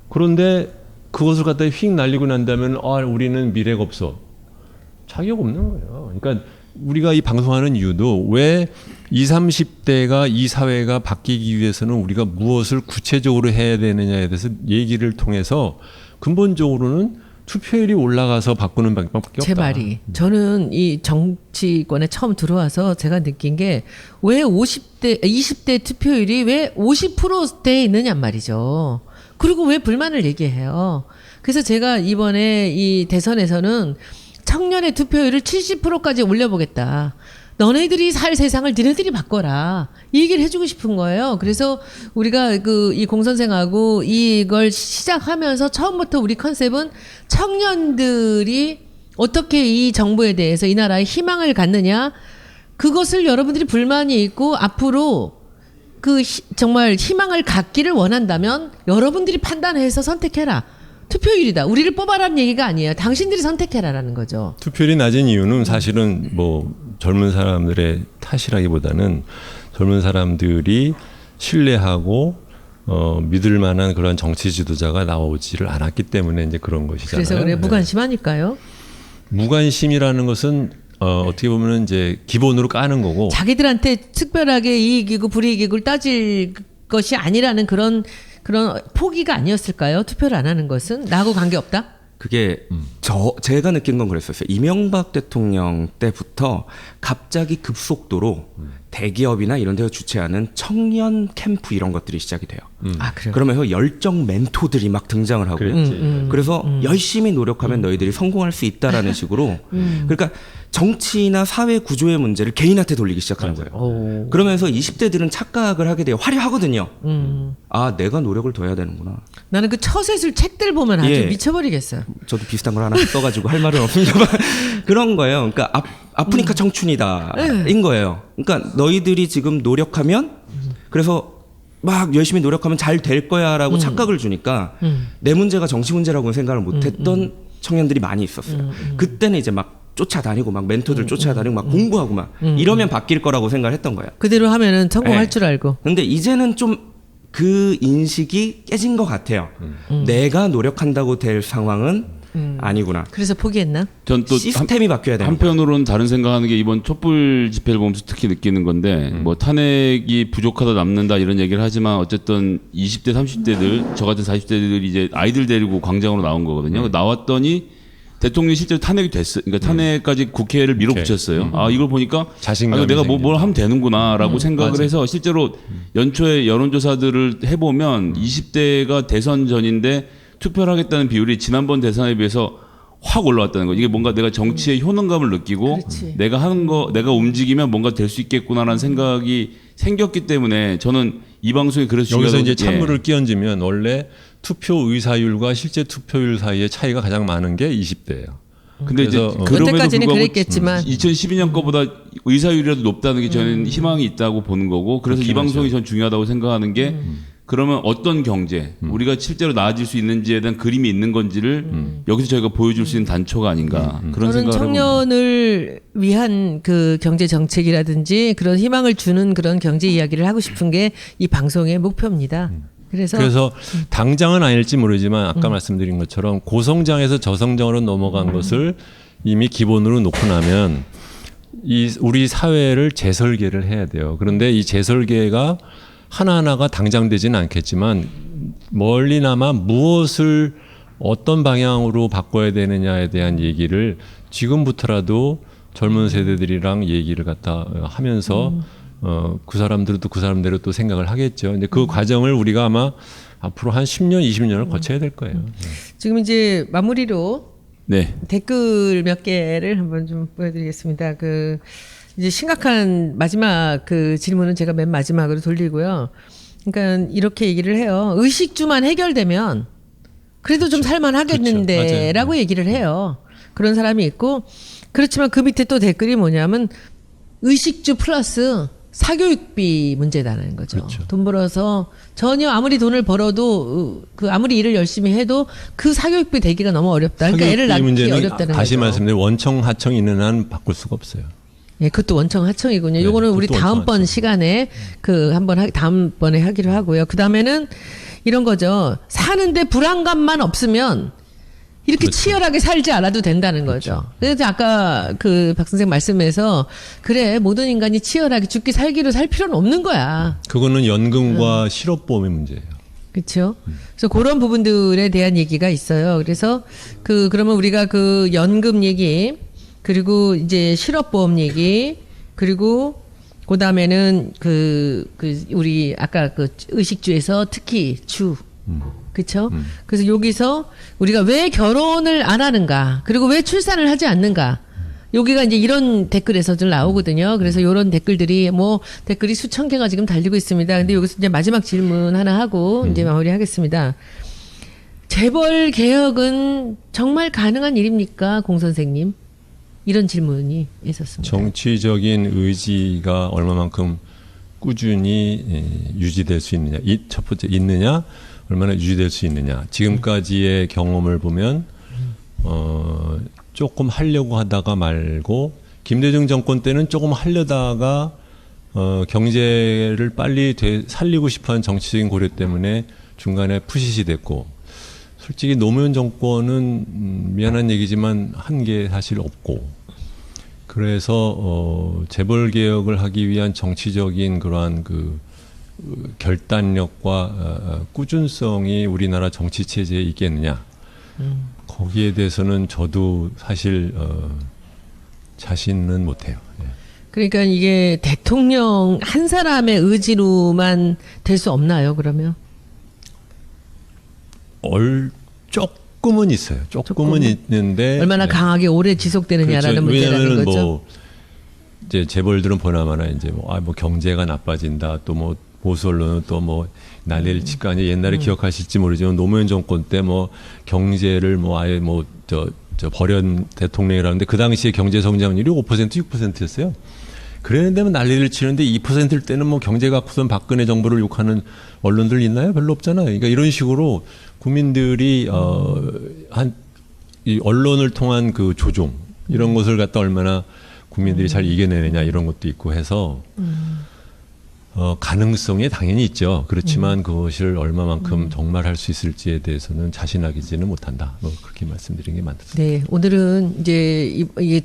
그런데 그것을 갖다 휙 날리고 난다면 우리는 미래가 없어. 자격 없는 거예요. 그러니까 우리가 이 방송하는 이유도 왜 20, 30대가 이 사회가 바뀌기 위해서는 우리가 무엇을 구체적으로 해야 되느냐에 대해서 얘기를 통해서 근본적으로는 투표율이 올라가서 바꾸는 방법밖에 없다. 제 말이, 저는 이 정치권에 처음 들어와서 제가 느낀 게 왜 20대 투표율이 왜 50%대에 있느냐 말이죠. 그리고 왜 불만을 얘기해요. 그래서 제가 이번에 이 대선에서는 청년의 투표율을 70%까지 올려보겠다. 너네들이 살 세상을 너네들이 바꿔라. 이 얘기를 해주고 싶은 거예요. 그래서 우리가 이 공선생하고 이걸 시작하면서 처음부터 우리 컨셉은 청년들이 어떻게 이 정부에 대해서 이 나라에 희망을 갖느냐. 그것을 여러분들이 불만이 있고 앞으로 정말 희망을 갖기를 원한다면 여러분들이 판단해서 선택해라. 투표율이다. 우리를 뽑아라는 얘기가 아니에요. 당신들이 선택해라라는 거죠. 투표율이 낮은 이유는 사실은 뭐 젊은 사람들의 탓이라기보다는 젊은 사람들이 신뢰하고 믿을 만한 그런 정치 지도자가 나오지를 않았기 때문에 이제 그런 것이잖아요. 그래서 그래 무관심하니까요. 무관심이라는 것은 어떻게 보면 이제 기본으로 까는 거고 자기들한테 특별하게 이익이고 불이익을 따질 것이 아니라는 그런 포기가 아니었을까요? 투표를 안 하는 것은 나하고 관계없다? 그게 제가 느낀 건 그랬었어요. 이명박 대통령 때부터 갑자기 급속도로 대기업이나 이런 데서 주최하는 청년 캠프 이런 것들이 시작이 돼요. 아, 그래요? 그러면서 열정 멘토들이 막 등장을 하고 그래서 열심히 노력하면 너희들이 성공할 수 있다라는 식으로 그러니까 정치나 사회 구조의 문제를 개인한테 돌리기 시작하는 거예요. 그러면서 20대들은 착각을 하게 돼요. 화려하거든요. 아, 내가 노력을 더 해야 되는구나. 나는 그 처세술 책들 보면 아주 예. 미쳐버리겠어요. 저도 비슷한 걸 하나 써가지고 할 말은 없습니다만 그런 거예요. 그러니까 아프니까 청춘이다인 거예요. 그러니까 너희들이 지금 노력하면 그래서 막 열심히 노력하면 잘 될 거야라고 착각을 주니까 내 문제가 정치 문제라고는 생각을 못했던 청년들이 많이 있었어요. 그때는 이제 막 쫓아다니고 막 멘토들 쫓아다니고 막 공부하고 막 이러면 바뀔 거라고 생각을 했던 거예요. 그대로 하면은 성공할 네. 줄 알고. 근데 이제는 좀 그 인식이 깨진 것 같아요. 내가 노력한다고 될 상황은 아니구나. 그래서 포기했나? 전 또 시스템이 바뀌어야 되는 거예요. 한편으로는 다른 생각하는 게 이번 촛불 집회를 보면서 특히 느끼는 건데 뭐 탄핵이 부족하다 남는다 이런 얘기를 하지만 어쨌든 20대 30대들 저 같은 40대들이 이제 아이들 데리고 광장으로 나온 거거든요. 나왔더니 대통령이 실제로 탄핵이 됐어요. 그러니까 탄핵까지 국회를 밀어붙였어요. 아 이걸 보니까 자신감이 내가 생긴다. 뭘 하면 되는구나라고 생각을 맞아요. 해서 실제로 연초에 여론조사들을 해보면 20대가 대선 전인데 투표를 하겠다는 비율이 지난번 대선에 비해서 확 올라왔다는 거. 이게 뭔가 내가 정치의 효능감을 느끼고 그렇지. 내가 하는 거, 내가 움직이면 뭔가 될 수 있겠구나라는 생각이 생겼기 때문에 저는 이 방송이 그래서 여기서 중요하다고 이제 찬물을 끼얹으면 원래 투표 의사율과 실제 투표율 사이의 차이가 가장 많은 게 20대예요. 근데 이제 그래서, 그럼에도 그때까지는 불구하고 그랬겠지만 2012년 거보다 의사율이라도 높다는 게 저는 희망이 있다고 보는 거고 그래서 이 그렇긴 방송이 하죠. 전 중요하다고 생각하는 게 그러면 어떤 경제 우리가 실제로 나아질 수 있는지에 대한 그림이 있는 건지를 여기서 저희가 보여줄 수 있는 단초가 아닌가 그런 저는 생각을 해봅니다. 청년을 위한 그 경제 정책이라든지 그런 희망을 주는 그런 경제 이야기를 하고 싶은 게 이 방송의 목표입니다. 그래서 당장은 아닐지 모르지만 아까 말씀드린 것처럼 고성장에서 저성장으로 넘어간 것을 이미 기본으로 놓고 나면 이 우리 사회를 재설계를 해야 돼요. 그런데 이 재설계가 하나하나가 당장 되지는 않겠지만 멀리나마 무엇을 어떤 방향으로 바꿔야 되느냐에 대한 얘기를 지금부터라도 젊은 세대들이랑 얘기를 갖다 하면서 그 사람들도 그 사람대로 또 생각을 하겠죠. 근데 그 과정을 우리가 아마 앞으로 한 10년, 20년을 거쳐야 될 거예요. 지금 이제 마무리로 네. 댓글 몇 개를 한번 좀 보여드리겠습니다. 그 이제 심각한 마지막 그 질문은 제가 맨 마지막으로 돌리고요. 그러니까 이렇게 얘기를 해요. 의식주만 해결되면 그래도 좀 살만하겠는데라고 얘기를 해요. 그런 사람이 있고 그렇지만 그 밑에 또 댓글이 뭐냐면 의식주 플러스 사교육비 문제다는 거죠. 그렇죠. 돈 벌어서 전혀 아무리 돈을 벌어도 그 아무리 일을 열심히 해도 그 사교육비 대기가 너무 어렵다. 그러니까 애를 사교육비 낳기 문제는 어렵다는 다시 거죠. 말씀드리면 원청 하청이 있는 한 바꿀 수가 없어요. 예, 그것도 원청 하청이군요. 네, 요거는 우리 그것도 다음번 원청 하청. 시간에 그 한번 다음번에 하기로 하고요. 그 다음에는 이런 거죠. 사는데 불안감만 없으면 이렇게 그렇죠. 치열하게 살지 않아도 된다는 거죠. 그래서 아까 그 박 선생 말씀에서 그래 모든 인간이 치열하게 죽기 살기로 살 필요는 없는 거야. 그거는 연금과 실업보험의 문제예요. 그렇죠. 그래서 그런 부분들에 대한 얘기가 있어요. 그래서 그러면 우리가 그 연금 얘기 그리고 이제 실업보험 얘기 그리고 그다음에는 우리 아까 그 의식주에서 특히 그렇죠? 그래서 여기서 우리가 왜 결혼을 안 하는가? 그리고 왜 출산을 하지 않는가? 여기가 이제 이런 댓글에서 좀 나오거든요. 그래서 이런 댓글들이 댓글이 수천 개가 지금 달리고 있습니다. 근데 여기서 이제 마지막 질문 하나 하고 이제 마무리하겠습니다. 재벌 개혁은 정말 가능한 일입니까, 공 선생님? 이런 질문이 있었습니다. 정치적인 의지가 얼마만큼 꾸준히 유지될 수 있느냐. 첫 번째 있느냐, 얼마나 유지될 수 있느냐. 지금까지의 경험을 보면 조금 하려고 하다가 말고 김대중 정권 때는 조금 하려다가 경제를 빨리 살리고 싶어하는 정치적인 고려 때문에 중간에 푸시시 됐고 솔직히 노무현 정권은 미안한 얘기지만 한 게 사실 없고 그래서 재벌 개혁을 하기 위한 정치적인 그러한 그 결단력과 꾸준성이 우리나라 정치 체제에 있겠느냐 거기에 대해서는 저도 사실 자신은 못해요. 예. 그러니까 이게 대통령 한 사람의 의지로만 될 수 없나요? 그러면 조금은 있어요. 조금은 있는데 얼마나 네. 강하게 오래 지속되느냐라는 그렇죠. 문제라는 왜냐면은 거죠. 이제 재벌들은 보나마나 이제 뭐 경제가 나빠진다. 또 뭐 보수 언론은 또 뭐 난리를 칠 거 아니에요. 옛날에 기억하실지 모르지만 노무현 정권 때 뭐 경제를 뭐 아예 뭐 저 버련 대통령이라는데 그 당시에 경제 성장률이 5% 6%였어요. 그랬는데 뭐 난리를 치는데 2%일 때는 뭐 경제가 우선 박근혜 정부를 욕하는 언론들 있나요? 별로 없잖아요. 그러니까 이런 식으로 국민들이 이 언론을 통한 그 조종 이런 것을 갖다 얼마나 국민들이 잘 이겨내느냐 이런 것도 있고 해서 가능성이 당연히 있죠. 그렇지만 그것을 얼마만큼 정말 할 수 있을지에 대해서는 자신하기지는 못한다. 뭐 그렇게 말씀드린 게 맞습니다. 네, 오늘은 이제 이게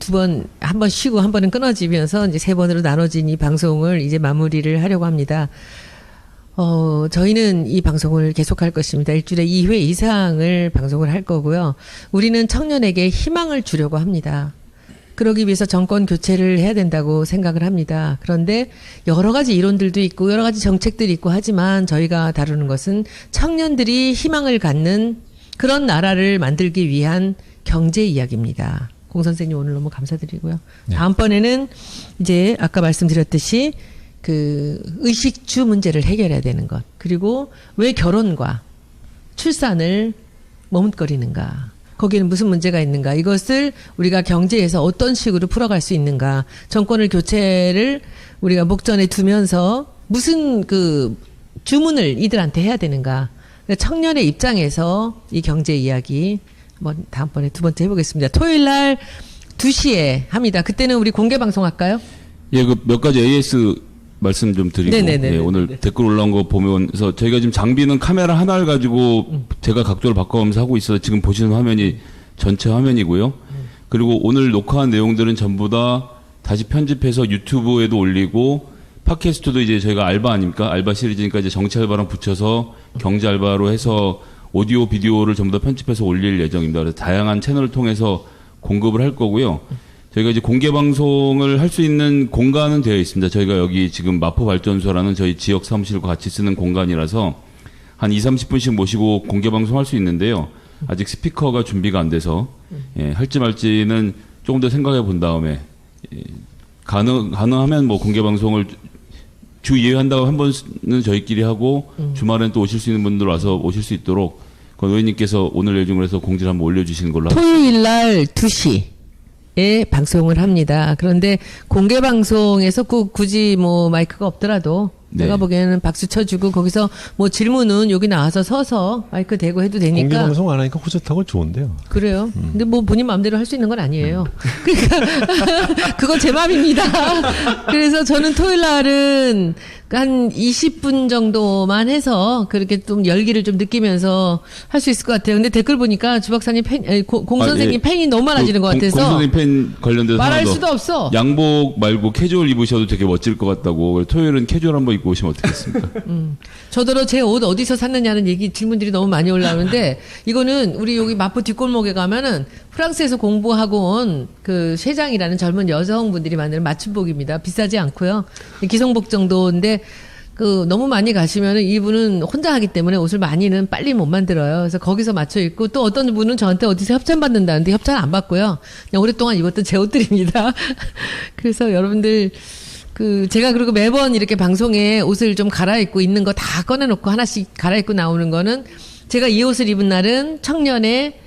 한 번 쉬고 한 번은 끊어지면서 이제 3번으로 나눠진 이 방송을 이제 마무리를 하려고 합니다. 저희는 이 방송을 계속할 것입니다. 일주일에 2회 이상을 방송을 할 거고요. 우리는 청년에게 희망을 주려고 합니다. 그러기 위해서 정권 교체를 해야 된다고 생각을 합니다. 그런데 여러 가지 이론들도 있고 여러 가지 정책들이 있고 하지만 저희가 다루는 것은 청년들이 희망을 갖는 그런 나라를 만들기 위한 경제 이야기입니다. 공 선생님 오늘 너무 감사드리고요. 네. 다음번에는 이제 아까 말씀드렸듯이 그 의식주 문제를 해결해야 되는 것. 그리고 왜 결혼과 출산을 머뭇거리는가. 거기에는 무슨 문제가 있는가. 이것을 우리가 경제에서 어떤 식으로 풀어갈 수 있는가. 정권을 교체를 우리가 목전에 두면서 무슨 그 주문을 이들한테 해야 되는가. 그러니까 청년의 입장에서 이 경제 이야기 한번 다음번에 2번째 해보겠습니다. 토요일 날 2시에 합니다. 그때는 우리 공개 방송할까요? 예, 그 몇 가지 AS 말씀 좀 드리고 네네네네. 예, 오늘 댓글 올라온 거 보면서 저희가 지금 장비는 카메라 하나를 가지고 제가 각도를 바꿔가면서 하고 있어서 지금 보시는 화면이 전체 화면이고요. 그리고 오늘 녹화한 내용들은 전부 다 다시 편집해서 유튜브에도 올리고 팟캐스트도 이제 저희가 알바 아닙니까? 알바 시리즈니까 이제 정치 알바랑 붙여서 경제 알바로 해서 오디오 비디오를 전부 다 편집해서 올릴 예정입니다. 그래서 다양한 채널을 통해서 공급을 할 거고요. 저희가 이제 공개 방송을 할 수 있는 공간은 되어 있습니다. 저희가 여기 지금 마포발전소라는 저희 지역 사무실과 같이 쓰는 공간이라서 한 2-30분씩 모시고 공개 방송 할 수 있는데요. 아직 스피커가 준비가 안 돼서 할지 말지는 조금 더 생각해 본 다음에 가능하면 뭐 공개 방송을 주 2회 한다고 한 번은 저희끼리 하고 주말엔 또 오실 수 있는 분들 와서 오실 수 있도록 그 의원님께서 오늘 예정을 해서 공지를 한번 올려주시는 걸로 하겠습니다. 토요일 날 2시. 에 방송을 합니다. 그런데 공개 방송에서 굳이 뭐 마이크가 없더라도 네. 내가 보기에는 박수 쳐주고 거기서 뭐 질문은 여기 나와서 서서 마이크 대고 해도 되니까. 공개 방송 안 하니까 호젓하고 좋은데요. 그래요. 근데 뭐 본인 마음대로 할 수 있는 건 아니에요. 그러니까 그건 제 마음입니다. 그래서 저는 토요일 날은 한 20분 정도만 해서 그렇게 좀 열기를 좀 느끼면서 할 수 있을 것 같아요. 근데 댓글 보니까 주 박사님 공 선생님 팬이 너무 많아지는 것 같아서 공 선생님 팬 관련돼서 말할 하나 더. 수도 없어. 양복 말고 캐주얼 입으셔도 되게 멋질 것 같다고. 토요일은 캐주얼 한번 입고 오시면 어떻겠습니까? 저더러 제 옷 어디서 샀느냐는 질문들이 너무 많이 올라오는데 이거는 우리 여기 마포 뒷골목에 가면은 프랑스에서 공부하고 온 그 셰장이라는 젊은 여성분들이 만드는 맞춤복입니다. 비싸지 않고요. 기성복 정도인데 그 너무 많이 가시면은 이분은 혼자 하기 때문에 옷을 많이는 빨리 못 만들어요. 그래서 거기서 맞춰 입고 또 어떤 분은 저한테 어디서 협찬 받는다는데 협찬 안 받고요. 그냥 오랫동안 입었던 제 옷들입니다. 그래서 여러분들 제가 그리고 매번 이렇게 방송에 옷을 좀 갈아입고 있는 거 다 꺼내놓고 하나씩 갈아입고 나오는 거는 제가 이 옷을 입은 날은 청년의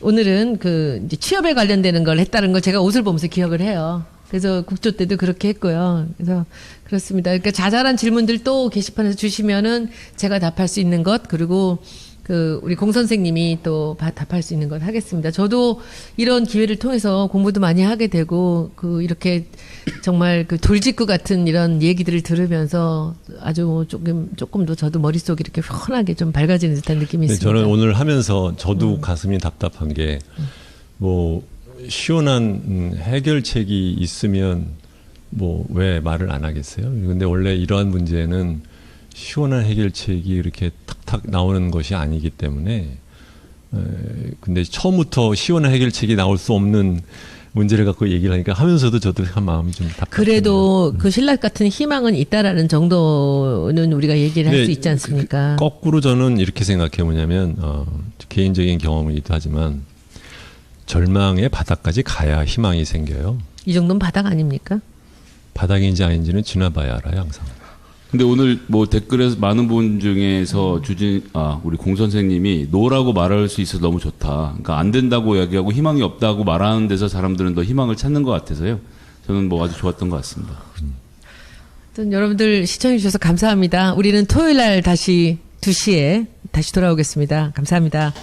오늘은 이제 취업에 관련되는 걸 했다는 걸 제가 옷을 보면서 기억을 해요. 그래서 국조 때도 그렇게 했고요. 그래서 그렇습니다. 그러니까 자잘한 질문들 또 게시판에서 주시면은 제가 답할 수 있는 것 그리고 우리 공 선생님이 또 답할 수 있는 것 하겠습니다. 저도 이런 기회를 통해서 공부도 많이 하게 되고 이렇게 정말 돌직구 같은 이런 얘기들을 들으면서 아주 조금 더 저도 머릿속이 이렇게 편하게 좀 밝아지는 듯한 느낌이 있습니다. 저는 오늘 하면서 저도 가슴이 답답한 게 뭐 시원한 해결책이 있으면 뭐 왜 말을 안 하겠어요? 근데 원래 이러한 문제는 시원한 해결책이 이렇게 탁탁 나오는 것이 아니기 때문에 근데 처음부터 시원한 해결책이 나올 수 없는 문제를 갖고 얘기를 하니까 하면서도 저도 한 마음이 좀 답답해요. 그래도 그 신라 같은 희망은 있다라는 정도는 우리가 얘기를 할 수 있지 않습니까? 거꾸로 저는 이렇게 생각해 보냐면 개인적인 경험이기도 하지만 절망의 바닥까지 가야 희망이 생겨요. 이 정도는 바닥 아닙니까? 바닥인지 아닌지는 지나봐야 알아요, 항상. 근데 오늘 뭐 댓글에서 많은 분 중에서 우리 공 선생님이 노라고 말할 수 있어서 너무 좋다. 그러니까 안 된다고 이야기하고 희망이 없다고 말하는 데서 사람들은 더 희망을 찾는 것 같아서요. 저는 뭐 아주 좋았던 것 같습니다. 여러분들 시청해 주셔서 감사합니다. 우리는 토요일 날 다시 2시에 다시 돌아오겠습니다. 감사합니다.